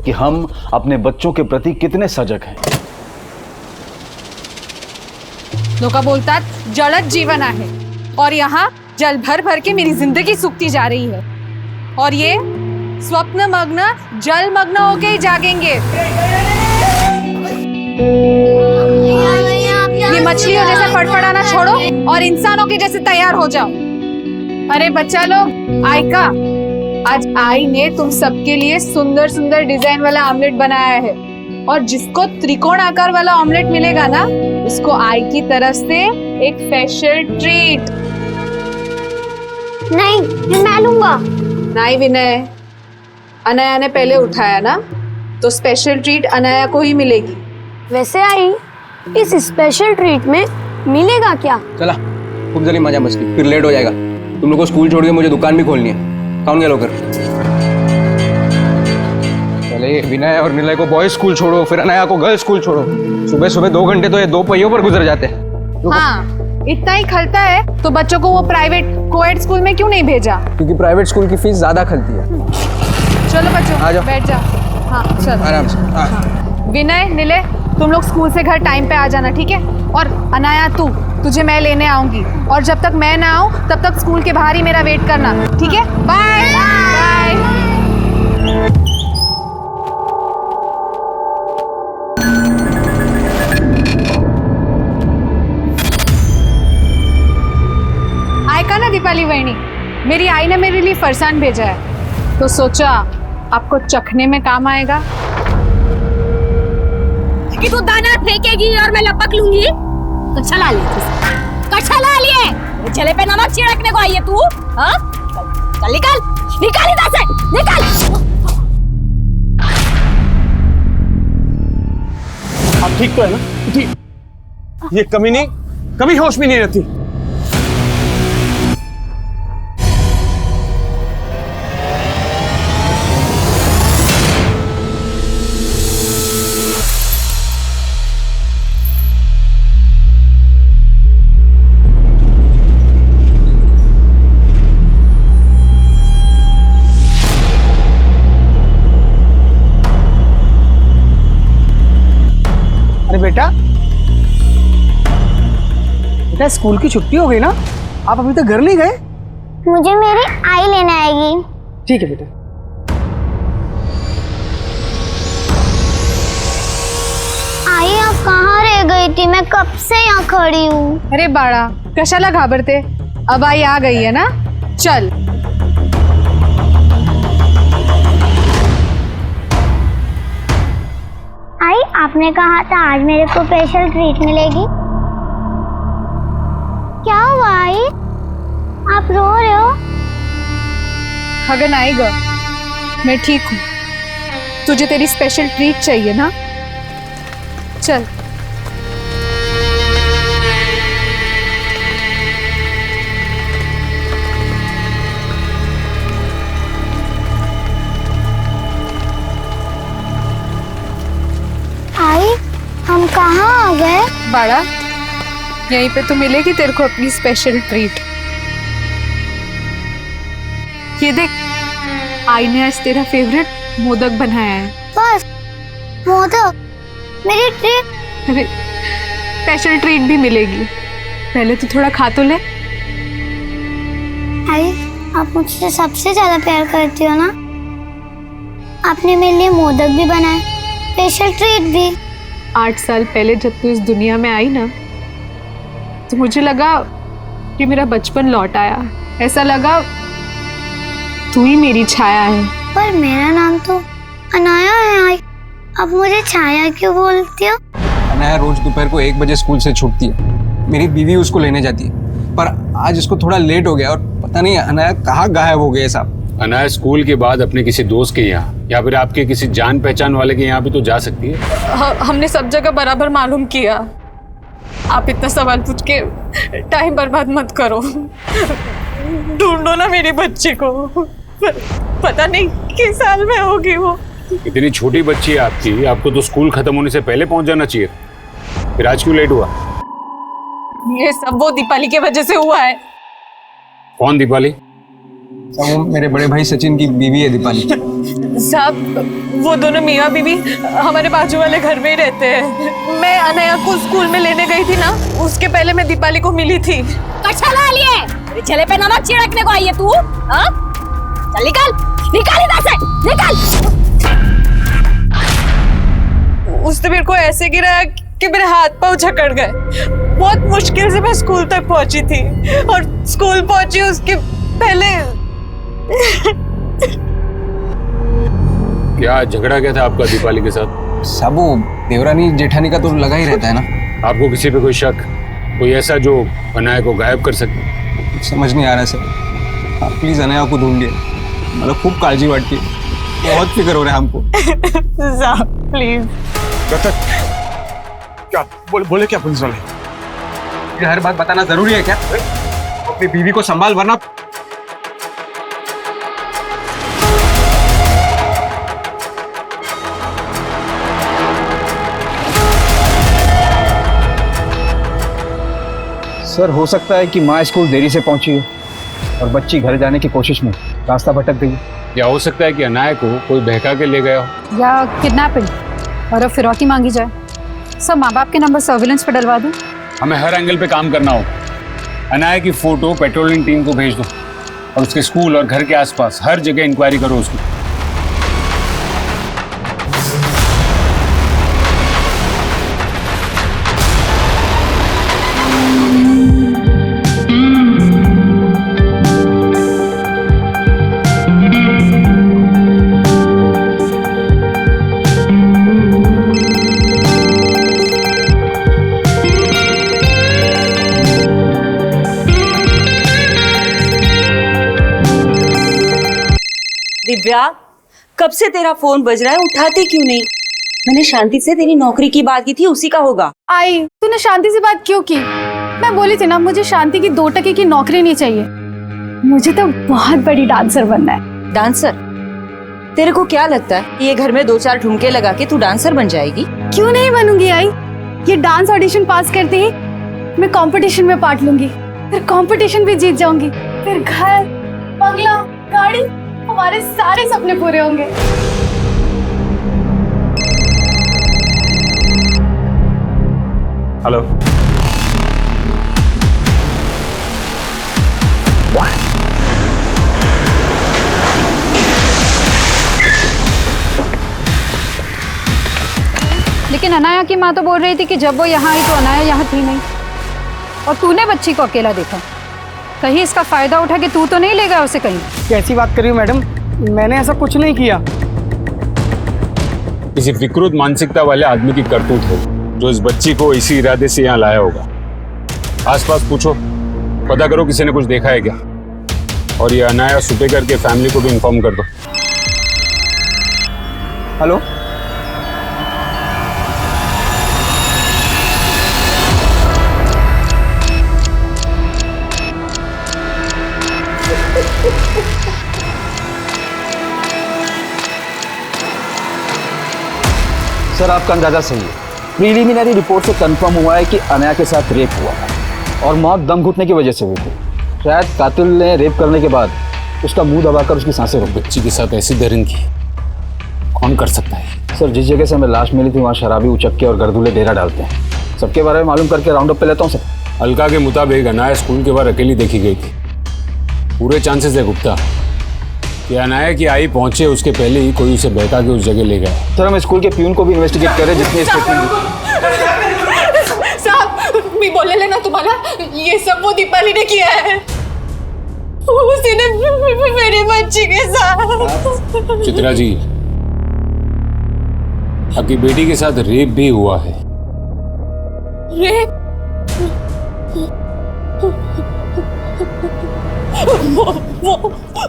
कि हम अपने बच्चों के प्रति कितने सजग हैं। लोका बोलतात जळत जीवन आहे और यहाँ जल भर भर के मेरी जिंदगी सूखती जा रही है और ये स्वप्न मग्न जल मग्न होके ही जागेंगे। ये मछलियों जैसे फड़फड़ाना छोड़ो और इंसानों के जैसे तैयार हो जाओ। अरे बच्चा लोग, आयका, आज आई ने तुम सबके लिए सुंदर सुंदर डिजाइन वाला ऑमलेट बनाया है और जिसको त्रिकोण आकार वाला ऑमलेट मिलेगा ना, उसको आई की तरफ से एक स्पेशल ट्रीट। नहीं, मैं लूंगा। नहीं विनय, अनाया ने पहले उठाया ना, तो स्पेशल ट्रीट अनाया को ही मिलेगी। वैसे आई, इस स्पेशल ट्रीट में मिलेगा क्या? चला, खूब जल्दी मजा मस्ती, फिर लेट हो जाएगा। तुम लोग को स्कूल छोड़ के मुझे दुकान भी खोलनी है। कौन गया लोग? पहले विनय और निलय को बॉयज स्कूल छोड़ो, फिर अनाया को गर्ल्स स्कूल छोड़ो। सुबह सुबह 2 घंटे तो ये 2 पहियों पर गुजर जाते हैं। हाँ, इतना ही खलता है तो बच्चों को वो प्राइवेट कोएड स्कूल में क्यों नहीं भेजा? क्योंकि प्राइवेट स्कूल की फीस ज्यादा खलती है। चलो बच्चों, बैठ जाओ। हाँ चलो, आराम से। हाँ। विनय, निलय, तुम लोग स्कूल से घर टाइम पे आ जाना, ठीक है? और अनाया, तुझे मैं लेने आऊंगी और जब तक मैं ना आऊं तब तक स्कूल के बाहर ही मेरा वेट करना, ठीक है? Bye bye. आयका ना दीपाली वहिनी, मेरी आई ने मेरे लिए फरसान भेजा है, तो सोचा आपको चखने में काम आएगा। कि तू दाना फेंकेगी और मैं लपक लूंगी? कच्छा ला लिए, कच्छा ला लिए। चले पे नमक छिड़कने को आई है तू? हाँ? चल निकल, निकल इधर से, निकल। आप ठीक तो है ना? ठीक। ये कमीनी कभी होश में नहीं रहती। बेटा, स्कूल की छुट्टी हो गई ना? आप अभी तक घर नहीं गए? मुझे मेरी आई लेने आएगी। ठीक है बेटा। आई, आप कहाँ रह गई थी? मैं कब से यहाँ खड़ी हूँ। अरे बाळा, कशाला घाबरते? अब आई आ गई है ना, चल। आई, आपने कहा था आज मेरे को स्पेशल ट्रीट मिलेगी। क्या हुआ आई? आप रो रहे हो? खगन आएगा, मैं ठीक हूँ। तुझे तेरी स्पेशल ट्रीट चाहिए ना? चल। आई, हम कहाँ आ गए? बड़ा, यहीं पे तो मिलेगी तेरे को अपनी स्पेशल ट्रीट। ये देख, आई ने आज तेरा फेवरेट मोदक बनाया है। बस मोदक? मेरी ट्रीट? अरे स्पेशल ट्रीट भी मिलेगी, पहले तो थोड़ा खा तो ले। आई, आप मुझसे सबसे ज्यादा प्यार करती हो ना? आपने मेरे लिए मोदक भी बनाए, स्पेशल ट्रीट भी। 8 साल पहले जब तू इस दुनिया में आई ना, तो मुझे लगा कि मेरा बचपन लौट आया। ऐसा लगा तू ही मेरी छाया है। पर मेरा नाम तो अनाया है आई, अब मुझे छाया क्यों बोलती हो? अनाया रोज दोपहर को 1 बजे स्कूल से छूटती है, मेरी बीवी उसको लेने जाती है, पर आज उसको थोड़ा लेट हो गया और पता नहीं अनाया कहाँ गायब हो गए साहब। अनाया स्कूल के बाद अपने किसी दोस्त के यहाँ या फिर आपके किसी जान पहचान वाले के यहाँ भी तो जा सकती है। हमने सब जगह बराबर मालूम किया। आप इतना सवाल पूछ के टाइम बर्बाद मत करो। ढूंढो ना मेरी बच्ची को, पता नहीं किस साल में होगी वो। इतनी छोटी बच्ची है आपकी, आपको तो स्कूल खत्म होने से पहले पहुंच जाना चाहिए, फिर आज क्यों लेट हुआ? ये सब वो दीपाली के वजह से हुआ है। कौन दीपाली? वो मेरे बड़े भाई सचिन की बीवी है दीपाली। साहब, वो दोनों मियाँ बीवी हमारे बाजू वाले घर में ही रहते हैं। मैं अनया को स्कूल में लेने गई थी ना, उसके पहले मैं दीपाली को मिली थी। कच्छा ला लिए, चले पे नमक छिड़कने को आई है तू? हाँ? चल निकल, निकल इधर से, निकल। उसने मेरे को ऐसे गिराया कि मेरे हाथ पाँव जकड़ गए। बहुत मुश्किल से मैं स्कूल तक पहुंची थी, और स्कूल पहुंची उसके पहले। क्या झगड़ा क्या था आपका दीपाली के साथ? सब वो देवरानी जेठानी का तो लगा ही रहता है ना। आपको किसी पे कोई शक, कोई ऐसा जो अनाया को गायब कर सके? समझ नहीं आ रहा सर, आप प्लीज अनाया को ढूंढिए, मतलब खूब काळजी वाटती है, बहुत फिक्र हो रहा है हमको। प्लीज। क्या बोले क्या पुलिस वाले? हर बात बताना जरूरी है क्या? अपनी बीवी को संभाल, वरना सर, हो सकता है कि माँ स्कूल देरी से पहुंची हो और बच्ची घर जाने की कोशिश में रास्ता भटक गई। या हो सकता है कि अनाया को कोई बहका के ले गया हो, या किडनैपिंग और अब फिरौती मांगी जाए। सब माँ बाप के नंबर सर्विलेंस पे डलवा दूं। हमें हर एंगल पे काम करना होगा। अनाया की फोटो पेट्रोलिंग टीम को भेज दो और उसके स्कूल और घर के आसपास हर जगह इंक्वायरी करो उसकी। दिव्या, कब से तेरा फोन बज रहा है, उठाती क्यों नहीं? मैंने शांति से तेरी नौकरी की बात की थी, उसी का होगा। आई, तूने शांति से बात क्यों की? मैं बोली थी ना, मुझे शांति की 2 टके की नौकरी नहीं चाहिए। मुझे तो बहुत बड़ी डांसर बनना है। डांसर? तेरे को क्या लगता है ये घर में 2-4 ठुमके लगा के तू डांसर बन जाएगी? क्यों नहीं बनूंगी आई? ये डांस ऑडिशन पास करते ही मैं कंपटीशन में पार्ट लूंगी, फिर कंपटीशन भी जीत जाऊंगी, फिर घर, बंगला, गाड़ी, हमारे सारे सपने पूरे होंगे। हेलो। लेकिन अनाया की माँ तो बोल रही थी कि जब वो यहाँ आई तो अनाया यहाँ थी नहीं, और तूने बच्ची को अकेला देखा। कहीं इसका फायदा उठा के तू तो नहीं ले गया उसे कहीं? कैसी बात कर रही हो मैडम, मैंने ऐसा कुछ नहीं किया। किसी विकृत मानसिकता वाले आदमी की करतूत है जो इस बच्ची को इसी इरादे से यहाँ लाया होगा। आसपास पूछो, पता करो किसी ने कुछ देखा है क्या, और ये अनाया सुपेकर के फैमिली को भी इन्फॉर्म कर दो। हेलो, सर आपका अंदाजा सही है। प्रीलिमिनरी रिपोर्ट से कंफर्म हुआ है कि अनाया के साथ रेप हुआ है और मौत दम घुटने की वजह से हुई थी। शायद कातिल ने रेप करने के बाद उसका मुंह दबाकर उसकी सांसें रोक दी। बच्ची के साथ ऐसी दरिंद की कौन कर सकता है? सर जिस जगह से हमें लाश मिली थी वहाँ शराबी उचक्के और गर्दूले डेरा डालते हैं। सबके बारे में मालूम करके राउंड अप पे लेता हूँ सर। अलका के मुताबिक अनाया स्कूल के बाहर अकेली देखी गई थी। पूरे चांसेस है गुप्ता कि अनाया की आई पहुंचे उसके पहले ही कोई उसे बहका के उस जगह ले गया। सर हम स्कूल के प्यून को भी इन्वेस्टिगेट करें जिसने साहब मैं बोले लेना तुम्हारा, ये सब वो दीपाली ने किया है। उसी ने मेरी बच्ची के साथ। चित्रा जी, आपकी बेटी के साथ रेप भी हुआ है। रेप?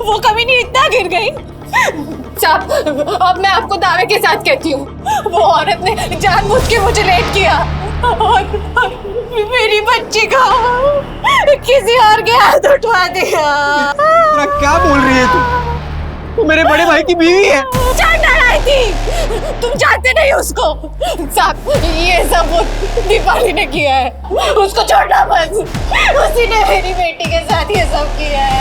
वो कभी नहीं इतना गिर गई। साहब अब मैं आपको दावे के साथ कहती हूँ, वो औरत ने जानबूझ के मुझे लेट किया और मेरी बच्ची का किसी और के हाथ उठवा दिया। क्या बोल रही है तू? वो मेरे बड़े भाई की बीवी है। जानना आई थी, तुम जानते नहीं उसको। साहब ये सब वो दीपाली ने किया है, उसको छोड़ना मत। उसी ने मेरी बेटी के साथ ये सब किया है।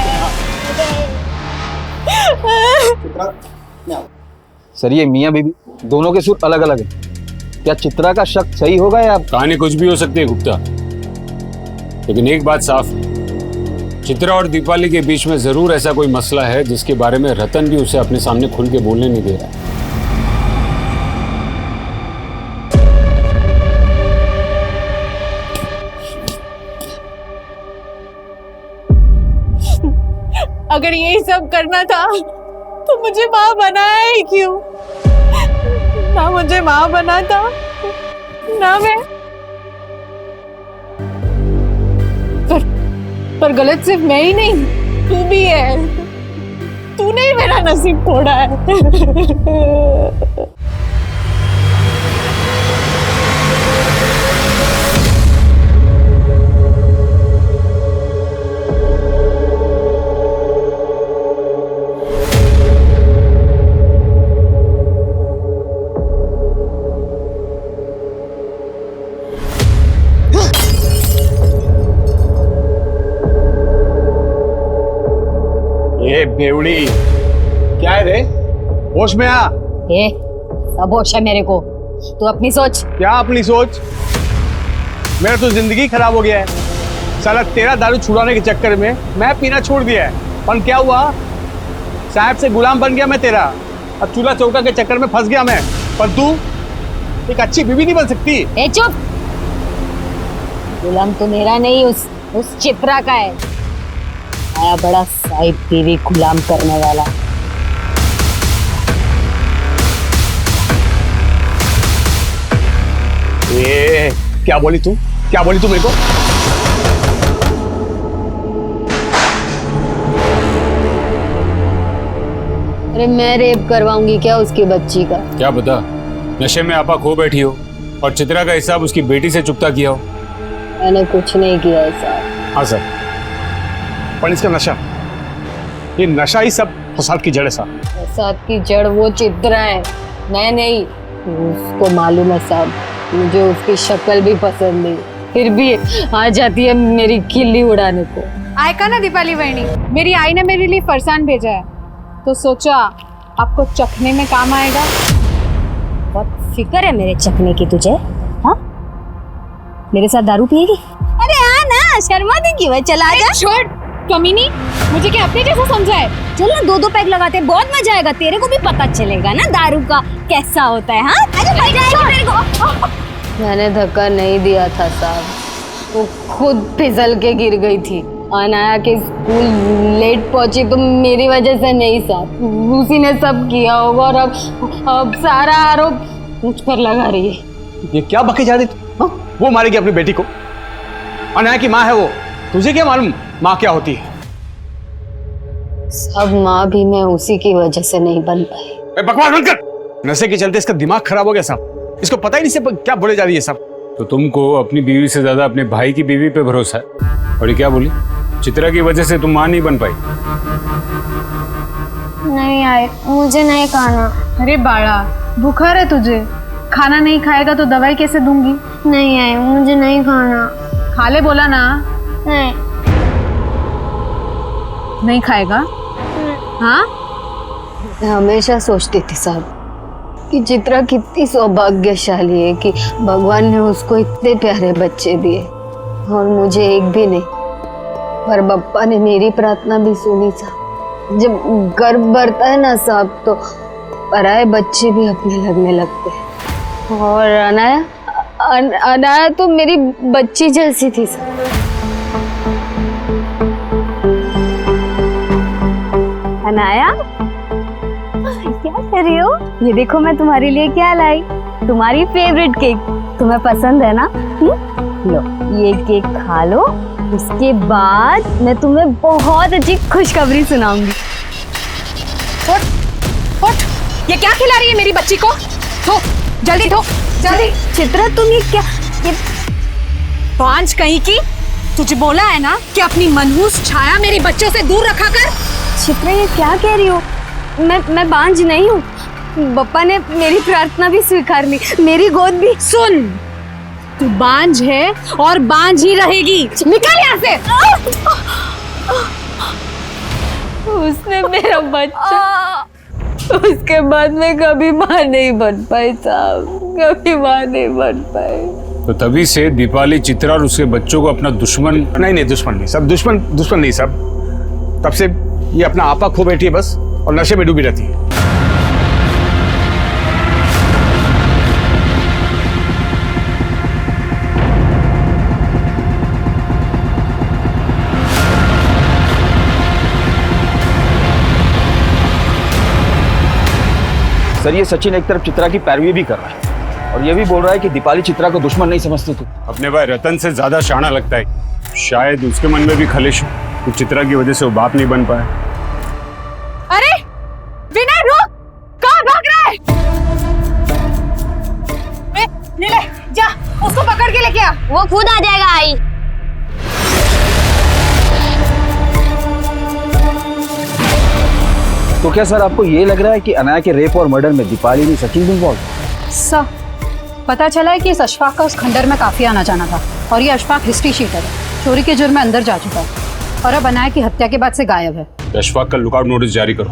सर ये मियाँ बीवी दोनों के सुर अलग अलग है। क्या चित्रा का शक सही होगा या? कहानी कुछ भी हो सकती है गुप्ता, लेकिन एक बात साफ है, चित्रा और दीपाली के बीच में जरूर ऐसा कोई मसला है जिसके बारे में रतन भी उसे अपने सामने खुल के बोलने नहीं दे रहा है। अगर यही सब करना था तो मुझे माँ बनाया ही क्यों? ना मुझे माँ बना था ना मैं। पर गलत सिर्फ मैं ही नहीं, तू भी है। तूने ही मेरा नसीब तोड़ा है। बेवड़ी क्या है रे? होश में आ। सब होश है मेरे को, तू अपनी सोच। क्या अपनी सोच? मेरा तो जिंदगी खराब हो गया है। साला तेरा दारू छुड़ाने के चक्कर में मैं पीना छोड़ दिया है। पर क्या हुआ? साहब से गुलाम बन गया मैं तेरा। अब चूल्हा चौका के चक्कर में फंस गया मैं। पर तू एक अच्छी बीवी नहीं बन सकती। ए चुप, गुलाम तो मेरा नहीं, उस चित्रा का है। आया बड़ा साहिब बीवी गुलाम करने वाला। क्या बोली तू? क्या बोली तू मेरे को? अरे मैं रेप करवाऊंगी क्या उसकी बच्ची का? क्या पता नशे में आपा खो बैठी हो और चित्रा का हिसाब उसकी बेटी से चुकता किया हो। मैंने कुछ नहीं किया साहब। हाँ सर, पर इसका नशा, ये नशा ही सब फसाद की जड़ है साहब। फसाद की जड़ वो चित्रा है, मैं नहीं। उसको मालूम है साहब, मुझे उसकी शक्ल भी पसंद नहीं, फिर भी आ जाती है मेरी खिल्ली उड़ाने को। आयका ना दीपाली बहनी, मेरी आई ने मेरे लिए फरसान भेजा है, तो सोचा आपको चखने में काम आएगा। बहुत फिक्र है मेरे चखने की तुझे। हाँ, मेरे साथ दारू पिएगी? अरे हाँ ना, शर्मा क्यों? चला जा। छोड़ कमीनी, मुझे क्या अपने जैसा समझा है? चल ना, 2-2 पैक लगाते हैं, बहुत मजा आएगा। तेरे को भी पता चलेगा ना दारू का कैसा होता है। हाँ अरे मजा आएगा तेरे को। मैंने धक्का नहीं दिया था साहब, वो खुद फिसल के गिर गई थी। अनाया के स्कूल लेट पहुंची तो मेरी वजह से नहीं साहब, उसी ने सब किया होगा और अब सारा आरोप मुझ पर लगा रही है। ये क्या बके जा रही तू? वो मारेगी अपनी बेटी को? अनाया की माँ है वो, तुझे क्या मालूम माँ क्या होती है? सब माँ भी मैं उसी की वजह से नहीं बन पाई। बकवास बंद कर। नशे के चलते इसका दिमाग खराब हो गया साहब। इसको पता ही नहीं से क्या बोले जा रही है साहब। तो तुमको अपनी बीवी से ज्यादा अपने भाई की बीवी पे भरोसा है। और ये क्या बोली? चित्रा की वजह से तुम माँ नहीं बन पाई? नहीं आए, मुझे नहीं खाना। अरे बाड़ा, बुखार है तुझे, खाना नहीं खाएगा तो दवाई कैसे दूंगी? नहीं आए, मुझे नहीं खाना। खा ले बोला ना। नहीं। नहीं खाएगा? हाँ? मैं हमेशा सोचती थी साहब कि चित्रा कितनी सौभाग्यशाली है कि भगवान ने उसको इतने प्यारे बच्चे दिए और मुझे एक भी नहीं। पर बप्पा ने मेरी प्रार्थना भी सुनी साहब। जब गर्भ भरता है ना साहब तो पराए बच्चे भी अपने लगने लगते हैं। और अनाया तो मेरी बच्ची जैसी थी साहब। अनाया, क्या कर रही हो? ये देखो मैं तुम्हारे लिए क्या लाई, तुम्हारी फेवरेट केक। तुम्हें पसंद है ना? लो ये केक खा लो, उसके बाद मैं तुम्हें बहुत अच्छी खुशखबरी सुनाऊंगी। उठ, ये क्या खिला रही है मेरी बच्ची को? धो, जल्दी धो, जल्दी। चित्रा तुम ये क्या? ये बांझ कहीं की, तुझे बोला है ना कि अपनी मनहूस छाया मेरे बच्चों से दूर रखा कर। चित्रा ये क्या कह रही हो? मैं बांझ नहीं हूँ। बप्पा ने मेरी प्रार्थना भी स्वीकार ली, मेरी गोद भी। सुन, तू बांझ है और बांझ ही रहेगी। निकल यहाँ से। उसने मेरा बच्चा, उसके बाद मैं कभी माँ नहीं बन पाई साहब, कभी माँ नहीं बन पाई। तो तभी से दीपाली चित्रा और उसके बच्चों को अपना दुश्मन। नहीं दुश्मन नहीं सब, दुश्मन नहीं सब। तब से ये अपना आपा खो बैठी है बस और नशे में डूबी रहती है। सर ये सचिन एक तरफ चित्रा की पैरवी भी कर रहा है और ये भी बोल रहा है कि दीपाली चित्रा को दुश्मन नहीं समझती थी। अपने भाई रतन से ज्यादा शाना लगता है। शायद उसके मन में भी खलिश हो कि चित्रा की वजह से वो बाप नहीं बन पाया। अरे विनय रुक, कहाँ भाग रहा है? ले जा, उसको पकड़ के लेके आ। वो खुद आ जाएगा। आई तो क्या सर आपको ये लग रहा है कि अनाया के रेप और मर्डर में दीपाली नहीं सचिन भी इन्वॉल्व? सर पता चला है कि इस अशफाक का उस खंडर में काफी आना जाना था और ये अशफाक हिस्ट्री शीटर है, चोरी के जुर्म में अंदर जा चुका है और अब अनाया की हत्या के बाद से गायब है। अशफाक का लुकआउट नोटिस जारी करो।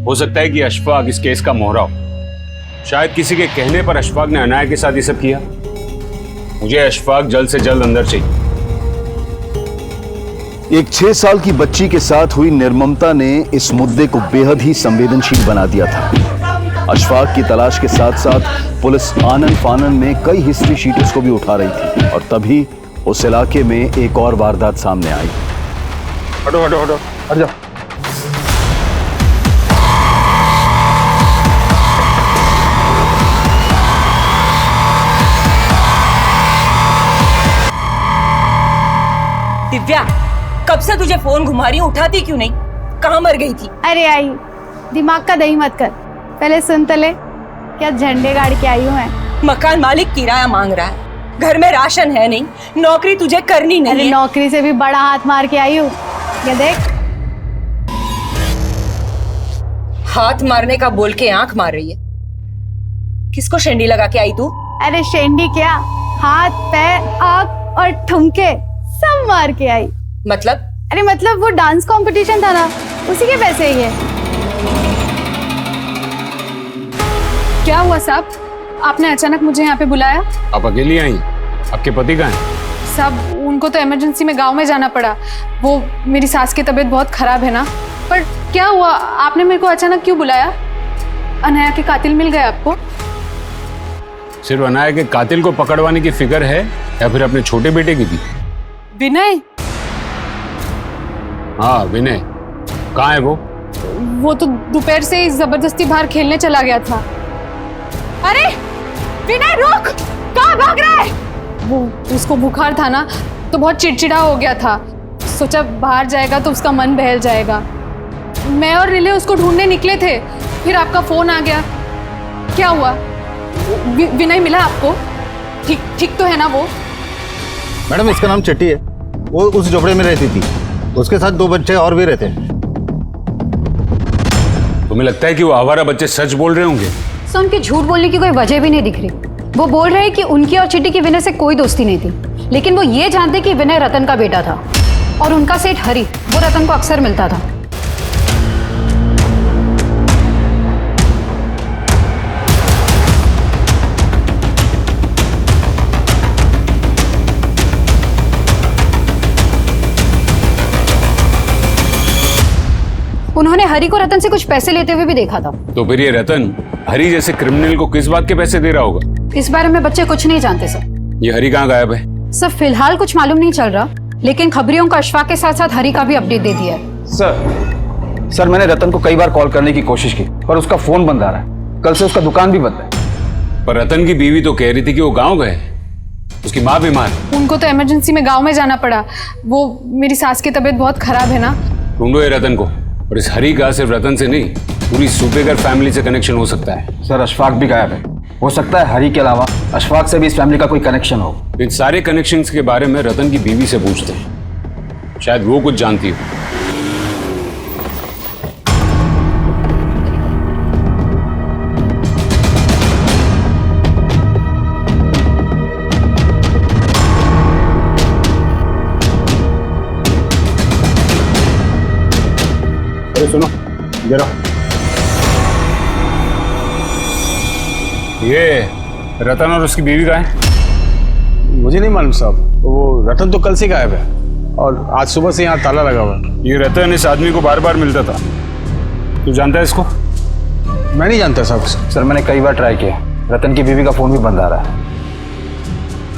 हो सकता है कि अशफाक इस केस का मोहरा हो। शायद किसी के कहने पर अशफाक ने अनाया के साथ ये सब किया। मुझे अशफाक जल्द से जल्द अंदर चाहिए। एक 6 साल की बच्ची के साथ हुई निर्ममता ने इस मुद्दे को बेहद ही संवेदनशील बना दिया था। अशफाक की तलाश के साथ साथ पुलिस आनन फानन में कई हिस्ट्री शीटर्स को भी उठा रही थी और तभी उस इलाके में एक और वारदात सामने आई। हटो हटो हटो, हट जाओ। दिव्या, कब से तुझे फोन घुमा रही हूँ, उठाती क्यों नहीं? कहाँ मर गई थी? अरे आई, दिमाग का दही मत कर, पहले सुन तो ले, क्या झंडे गाड़ के आई हूँ मैं। मकान मालिक किराया मांग रहा है, घर में राशन है नहीं, नौकरी तुझे करनी नहीं है। नौकरी से भी बड़ा हाथ मार के आई हूँ, ये देख। हाथ मारने का बोल के आंख मार रही है। किसको शेंडी लगा के आई तू? अरे शेंडी क्या, हाथ पैर आँख और ठुमके सब मार के आई। मतलब? अरे मतलब वो डांस कंपटीशन था ना, उसी के पैसे ही है। क्या हुआ साहब, आपने अचानक मुझे यहाँ पे बुलाया? आप अकेली आई? आपके पति कहाँ हैं? साहब उनको तो इमरजेंसी में गांव में जाना पड़ा, वो मेरी सास की तबीयत बहुत खराब है ना। पर क्या हुआ, आपने मेरे को अचानक क्यों बुलाया? अनाया के कातिल मिल गए आपको? सिर्फ अनाया के कातिल को पकड़वाने की फिक्र है या फिर अपने छोटे बेटे की भी? विनय? हाँ विनय, कहाँ है वो? वो तो दोपहर से ही जबरदस्ती बाहर खेलने चला गया था। अरे विनय रुक, कहाँ भाग रहा है? वो उसको बुखार था ना, तो बहुत चिड़चिड़ा हो गया था, सोचा बाहर जाएगा तो उसका मन बहल जाएगा। मैं और रिले उसको ढूंढने निकले थे, फिर आपका फोन आ गया। क्या हुआ? विनय मिला आपको? ठीक तो है ना वो? मैडम इसका नाम चट्टी है, वो उस झोपड़े में रहती थी, उसके साथ 2 बच्चे और भी रहते हैं। तुम्हें लगता है कि वो आवारा बच्चे सच बोल रहे होंगे? सर उनके झूठ बोलने की कोई वजह भी नहीं दिख रही। वो बोल रहे हैं कि उनकी और चिट्टी की विनय से कोई दोस्ती नहीं थी, लेकिन वो ये जानते कि विनय रतन का बेटा था और उनका सेठ हरी वो रतन को अक्सर मिलता था। उन्होंने हरी को रतन से कुछ पैसे लेते हुए भी देखा था। तो फिर ये रतन हरी जैसे क्रिमिनल को किस बात के पैसे दे रहा होगा? इस बारे में बच्चे कुछ नहीं जानते सर। ये हरी कहाँ गायब है? सर फिलहाल कुछ मालूम नहीं चल रहा, लेकिन खबरियों का अशफाक के साथ साथ हरी का भी अपडेट दे दिया है। सर मैंने रतन को कई बार कॉल करने की कोशिश की पर उसका फोन बंद आ रहा है। कल से उसका दुकान भी बंद है। पर रतन की बीवी तो कह रही थी कि वो गाँव गए, उसकी माँ बीमार। उनको तो इमरजेंसी में गाँव में जाना पड़ा। वो मेरी सास की तबीयत बहुत खराब है ना। ढूंढो ये रतन को। और इस हरी का सिर्फ रतन से नहीं, पूरी सूबेगर फैमिली से कनेक्शन हो सकता है। सर अशफाक भी गायब है, हो सकता है हरी के अलावा अशफाक से भी इस फैमिली का कोई कनेक्शन हो। इन सारे कनेक्शंस के बारे में रतन की बीवी से पूछते हैं, शायद वो कुछ जानती हो। अरे सुनो जरा, ये रतन और उसकी बीवी का है? मुझे नहीं मालूम साहब, वो रतन तो कल से गायब है और आज सुबह से यहाँ ताला लगा हुआ है। ये रतन इस आदमी को बार बार मिलता था, तू जानता है इसको? मैं नहीं जानता साहब। सर मैंने कई बार ट्राई किया, रतन की बीवी का फोन भी बंद आ रहा है।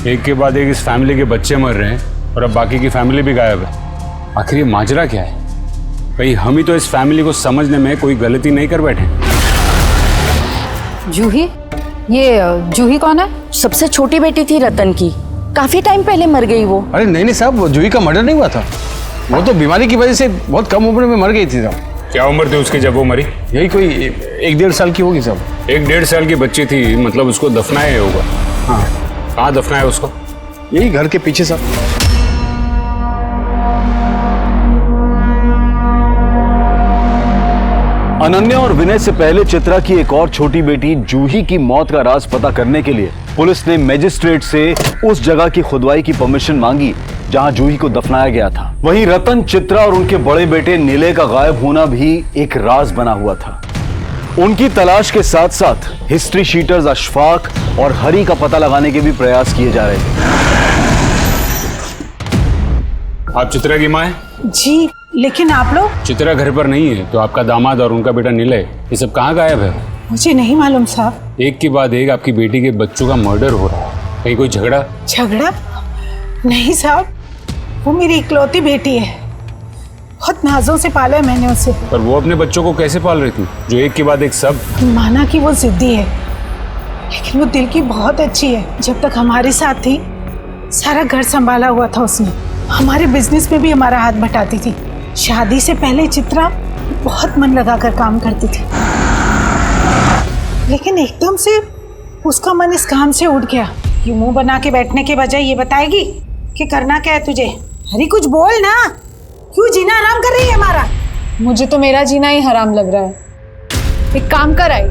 एक के बाद एक इस फैमिली के बच्चे मर रहे हैं और अब बाकी की फैमिली भी गायब है। आखिर ये माजरा क्या है? कहीं हम ही तो इस फैमिली को समझने में कोई गलती नहीं कर बैठे? जूही? ये जूही कौन है? सबसे छोटी बेटी थी रतन की, काफी टाइम पहले मर गई वो। अरे नहीं साहब, वो जूही का मर्डर नहीं हुआ था, वो तो बीमारी की वजह से बहुत कम उम्र में मर गई थी साहब। क्या उम्र थी उसकी जब वो मरी? यही कोई 1-1.5 साल की होगी साहब। 1-1.5 साल की बच्ची थी, मतलब उसको दफनाया होगा। हाँ। कहाँ दफनाया उसको? यही घर के पीछे साहब। अनन्या और विनय से पहले चित्रा की एक और छोटी बेटी जूही की मौत का राज पता करने के लिए पुलिस ने मजिस्ट्रेट से उस जगह की खुदवाई की परमिशन मांगी जहां जूही को दफनाया गया था। वहीं रतन, चित्रा और उनके बड़े बेटे नीले का गायब होना भी एक राज बना हुआ था। उनकी तलाश के साथ साथ हिस्ट्री शीटर्स अशफाक और हरी का पता लगाने के भी प्रयास किए जा रहे थे। आप चित्रा की माँ हैं? जी, लेकिन आप लोग? चित्रा घर पर नहीं है, तो आपका दामाद और उनका बेटा नीलय ये सब कहाँ गायब है? मुझे नहीं मालूम साहब। एक के बाद एक आपकी बेटी के बच्चों का मर्डर हो रहा है, कहीं कोई झगड़ा? झगड़ा? नहीं साहब, वो मेरी इकलौती बेटी है, बहुत नाजों से पाला है मैंने उसे। पर वो अपने बच्चों को कैसे पाल रही थी जो एक के बाद एक सब? माना कि वो जिद्दी है, लेकिन वो दिल की बहुत अच्छी है। जब तक हमारे साथ थी सारा घर संभाला हुआ था उसने, हमारे बिजनेस में भी हमारा हाथ बटाती थी। शादी से पहले चित्रा बहुत मन लगाकर काम करती थी, लेकिन एकदम से उसका मन इस काम से उठ गया। ये मुंह बना के बैठने के बजाय ये बताएगी कि करना क्या है तुझे। अरे कुछ बोल ना, क्यों जीना हराम कर रही है हमारा? मुझे तो मेरा जीना ही हराम लग रहा है। एक काम कर आई,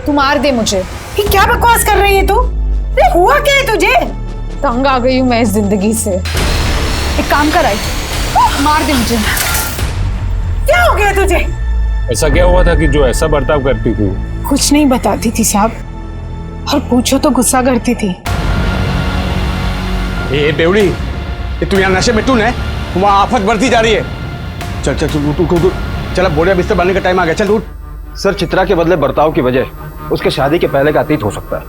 तू मार दे मुझे। ये क्या बकवास कर रही है तू? अरे हुआ क्या है तुझे? तंग आ गई हूँ मैं इस जिंदगी से। एक काम कर आई, मार दे मुझे। क्या हो गया तुझे? ऐसा क्या हुआ था कि जो ऐसा बर्ताव करती थी? कुछ नहीं बताती थी साहब, और पूछो तो गुस्सा करती थी। ए बेवड़ी, ये तू यहाँ नशे में टून है, वहाँ आफत बढ़ती जा रही है। चल चल चल उठ, चल अब बोरिया बिस्तर बनने का टाइम आ गया, चल उठ। सर चित्रा के बदले बर्ताव की वजह उसके शादी के पहले का अतीत हो सकता है,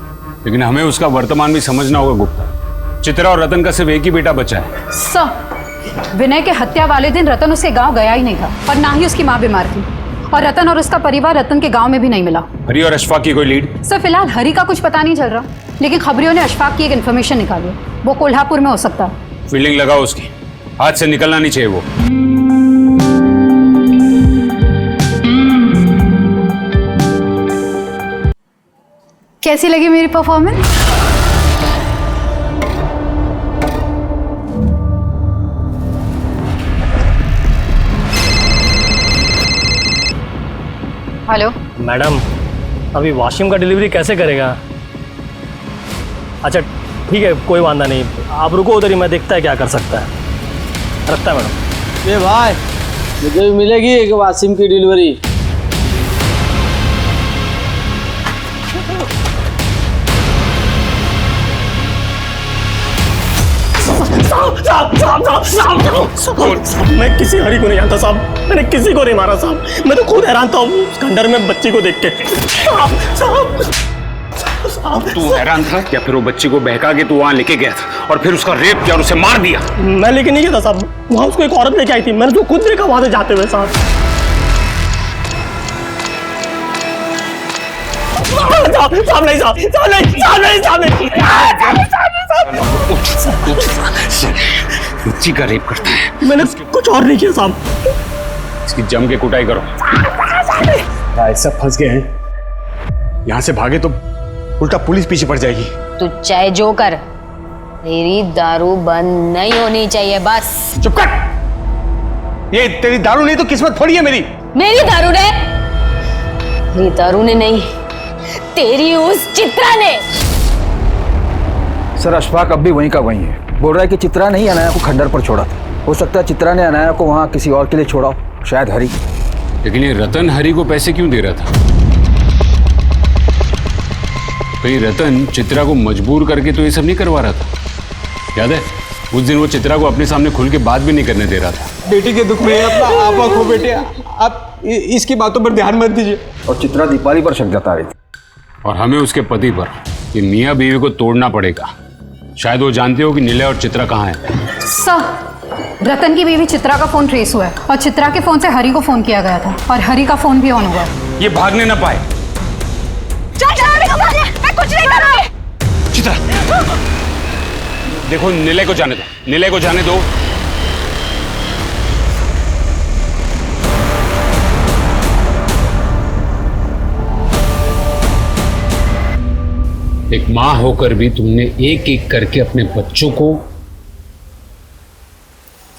लेकिन हमें उसका वर्तमान भी समझना होगा गुप्ता। चित्रा और रतन का सिर्फ एक ही बेटा बचा है। सर, विनय के हत्या वाले दिन रतन उसके गांव गया ही नहीं था और ना ही उसकी माँ बीमार थी, और रतन और उसका परिवार रतन के गांव में भी नहीं मिला। हरी और अशफाक की कोई लीड? सर फिलहाल हरी का कुछ पता नहीं चल रहा, लेकिन खबरियों ने अशफाक की एक इन्फॉर्मेशन निकाली, वो कोल्हापुर में हो सकता है। फील्डिंग लगाओ उसकी, हाथ से निकलना नहीं चाहिए वो। कैसी लगी मेरी परफॉर्मेंस? हेलो मैडम, अभी वॉशिंग का डिलीवरी कैसे करेगा? अच्छा ठीक है, कोई वादा नहीं, आप रुको उधर ही, मैं देखता है क्या कर सकता है। रखता है मैडम। ये भाई, मुझे भी मिलेगी एक वासिम की डिलीवरी। साहब, मैं किसी हरी को नहीं जानता साहब, मैंने किसी को नहीं मारा साहब, मैं तो खुद हैरान था उस खंडर में बच्ची को देख के। तू हैरान था क्या? फिर वो बच्ची को बहका के तू वहां लेके गया था और फिर उसका रेप किया और उसे मार दिया? मैं लेके नहीं गया था साहब, वहां उसको एक औरत लेके आई थी, मैंने तो खुद देखा वहां से जाते हुए साहब। साहब नहीं, साहब बच्ची का रेप करता है। मैंने कुछ और नहीं किया साहब। इसकी जम के कुटाई करो। भाई सब फंस गए हैं, यहाँ से भागे तो उल्टा पुलिस पीछे पड़ जाएगी। तू चाहे जो कर, मेरी दारू बंद नहीं होनी चाहिए बस। चुप कर। ये तेरी दारू नहीं तो किस्मत थोड़ी है मेरी। मेरी दारू ने? मेरी दारू ने नहीं, तेरी उस चित्रा ने। सर अशफाक अब भी वहीं का वहीं है, बोल रहा है कि चित्रा ने ही अनाया को खंडर पर छोड़ा था। हो सकता है चित्रा ने अनाया को वहाँ किसी और के लिए छोड़ा हो, शायद हरी। लेकिन ये रतन हरी को पैसे क्यों दे रहा था? कहीं रतन चित्रा को मजबूर करके तो ये सब नहीं करवा रहा था? याद है उस दिन वो चित्रा को अपने सामने खुल के बात भी नहीं करने दे रहा था। बेटी के दुख में अपना आपा खो बेटे, आप इसकी बातों पर ध्यान मत दीजिए। और चित्रा दीपाली पर शक जता रही थी, और हमें उसके पति पर, कि मियाँ बीवी को तोड़ना पड़ेगा। शायद वो जानते हो कि निलय और चित्रा कहाँ है। सर, रतन की बीवी चित्रा का फोन ट्रेस हुआ है और चित्रा के फोन से हरी को फोन किया गया था और हरी का फोन भी ऑन हुआ। ये भागने ना पाए। मैं कुछ नहीं करूंगी। चित्रा देखो, निलय को जाने दो, निलय को जाने दो। एक मां होकर भी तुमने एक एक करके अपने बच्चों को,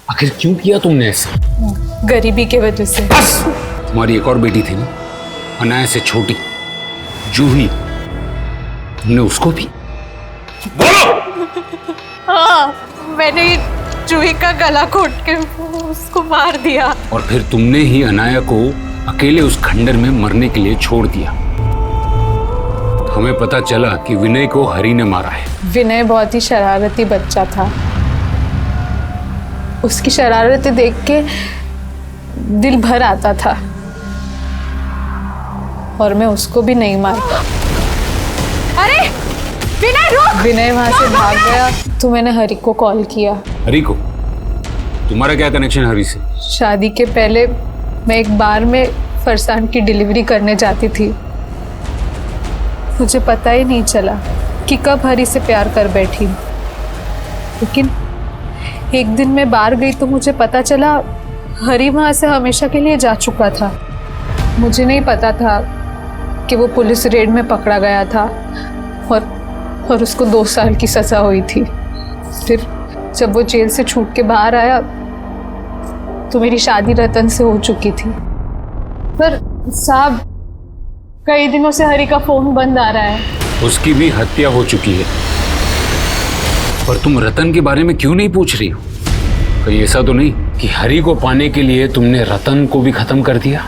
आखिर क्यों किया तुमने ऐसा? गरीबी के वजह से। बस! तुम्हारी एक और बेटी थी ना, अनाया से छोटी, जूही, तुमने उसको भी? बोलो! हाँ, मैंने जूही का गला घोट के उसको मार दिया। और फिर तुमने ही अनाया को अकेले उस खंडर में मरने के लिए छोड़ दिया। हमें पता चला कि विनय को हरी ने मारा है। विनय बहुत ही शरारती बच्चा था, उसकी शरारतें देख के दिल भर आता था और मैं उसको भी नहीं मारता। अरे विनय रुक! विनय वहां से भाग गया तो मैंने हरी को कॉल किया। हरी को? तुम्हारा क्या कनेक्शन हरी से? शादी के पहले मैं एक बार में फरसान की डिलीवरी करने जाती थी, मुझे पता ही नहीं चला कि कब हरी से प्यार कर बैठी। लेकिन एक दिन मैं बाहर गई तो मुझे पता चला हरी वहां से हमेशा के लिए जा चुका था। मुझे नहीं पता था कि वो पुलिस रेड में पकड़ा गया था और उसको 2 साल की सजा हुई थी। फिर जब वो जेल से छूट के बाहर आया तो मेरी शादी रतन से हो चुकी थी। पर साहब, कई दिनों से हरी का फोन बंद आ रहा है। उसकी भी हत्या हो चुकी है, पर तुम रतन के बारे में क्यों नहीं पूछ रही हो? कहीं ऐसा तो नहीं कि हरी को पाने के लिए तुमने रतन को भी खत्म कर दिया?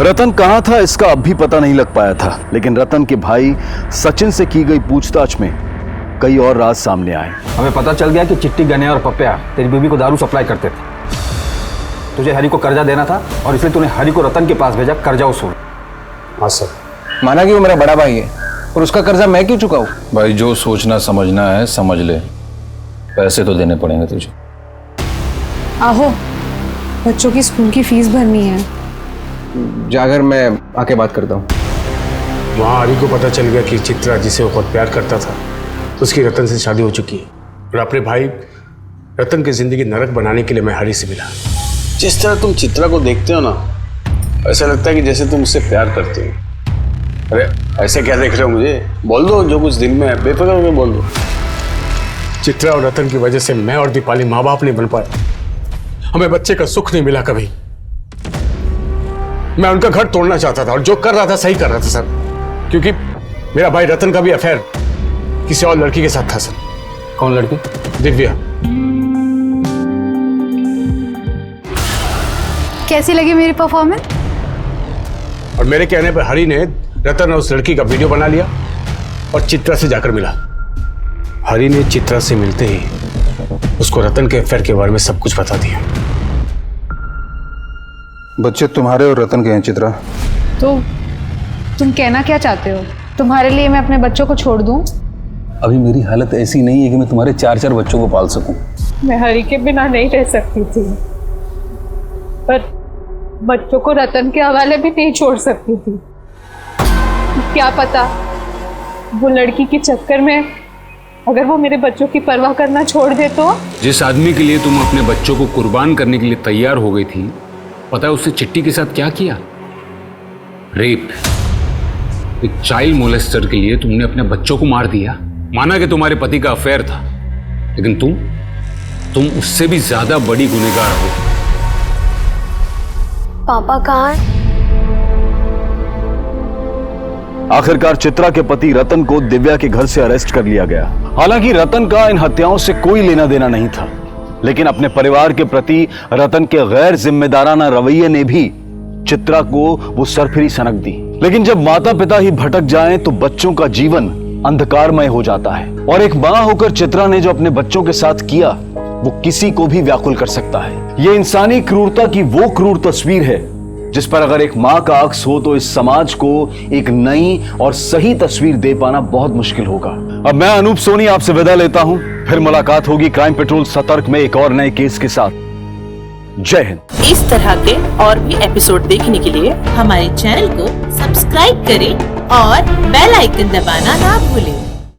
रतन कहाँ था इसका अब भी पता नहीं लग पाया था, लेकिन रतन के भाई सचिन से की गई पूछताछ में कई और राज सामने आए। हमें पता चल गया कि चिट्टी, गने और पप्पिया तेरी बीवी को दारू सप्लाई करते थे। तुझे हरी को कर्जा देना था और इसलिए तूने हरी को रतन के पास भेजा कर्जा वसूल। हाँ सर। माना कि वो मेरा बड़ा भाई है और उसका कर्जा मैं क्यों चुकाऊं? भाई जो सोचना समझना है समझ ले, पैसे तो देने पड़ेंगे तुझे। आहो, बच्चों की स्कूल की फीस भरनी है। जागर मैं आके बात करता हूँ। वहाँ हरी को पता चल गया कि चित्रा जिसे वो बहुत प्यार करता था उसकी रतन से शादी हो चुकी है और अपने भाई रतन की जिंदगी नरक बनाने के लिए मैं हरी से मिला। जिस तरह तुम चित्रा को देखते हो ना, ऐसा लगता है कि जैसे तुम उससे प्यार करते हो। अरे ऐसे क्या देख रहे हो मुझे? बोल दो जो कुछ दिल में है, बेफिक्र होकर बोल दो। चित्रा और रतन की वजह से मैं और दीपाली माँ बाप नहीं बन पाए। हमें बच्चे का सुख नहीं मिला कभी। मैं उनका घर तोड़ना चाहता था और जो कर रहा था सही कर रहा था सर, क्योंकि मेरा भाई रतन का भी अफेयर किसी और लड़की के साथ था सर। कौन लड़की? दिव्या। कैसी लगी मेरी परफॉर्मेंस? और मेरे कहने पर हरी ने रतन और उस लड़की का वीडियो बना लिया और चित्रा से जाकर मिला। हरी ने चित्रा से मिलते ही उसको रतन के अफेयर के बारे में सब कुछ बता दिया। बच्चे तुम्हारे और रतन के हैं चित्रा। तो तुम कहना क्या चाहते हो? तुम्हारे लिए मैं अपने बच्चों को छोड़ दूं? अभी मेरी हालत ऐसी नहीं है कि मैं तुम्हारे 4-4 बच्चों को पाल सकूं। मैं हरी के बिना नहीं रह सकती थी, पर बच्चों को रतन के हवाले भी नहीं छोड़ सकती थी। क्या पता वो लड़की के चक्कर में अगर वो मेरे बच्चों की परवाह करना छोड़ दे तो। जिस आदमी के लिए तुम अपने बच्चों को कुर्बान करने के लिए तैयार हो गई थी, पता है उससे चिट्टी के साथ क्या किया? रेप। एक चाइल्ड मोलेस्टर के लिए तुमने अपने बच्चों को मार दिया। माना कि तुम्हारे पति का अफेयर था, लेकिन तुम उससे भी ज्यादा बड़ी गुनहगार हो। पापा कहाँ हैं? आखिरकार चित्रा के पति रतन को दिव्या के घर से अरेस्ट कर लिया गया। हालांकि रतन का इन हत्याओं से कोई लेना देना नहीं था, लेकिन अपने परिवार के प्रति रतन के गैर जिम्मेदाराना रवैये ने भी चित्रा को वो सरफिरी सनक दी। लेकिन जब माता पिता ही भटक जाएं तो बच्चों का जीवन अंधकारमय हो जाता है, और एक मां होकर चित्रा ने जो अपने बच्चों के साथ किया वो किसी को भी व्याकुल कर सकता है। ये इंसानी क्रूरता की वो क्रूर तस्वीर है जिस पर अगर एक मां का अक्स हो तो इस समाज को एक नई और सही तस्वीर दे पाना बहुत मुश्किल होगा। अब मैं अनूप सोनी आपसे विदा लेता हूं, फिर मुलाकात होगी क्राइम पेट्रोल सतर्क में एक और नए केस के साथ। जय हिंद। इस तरह के और भी एपिसोड देखने के लिए हमारे चैनल को सब्सक्राइब करें और बेल आइकन दबाना ना भूलें।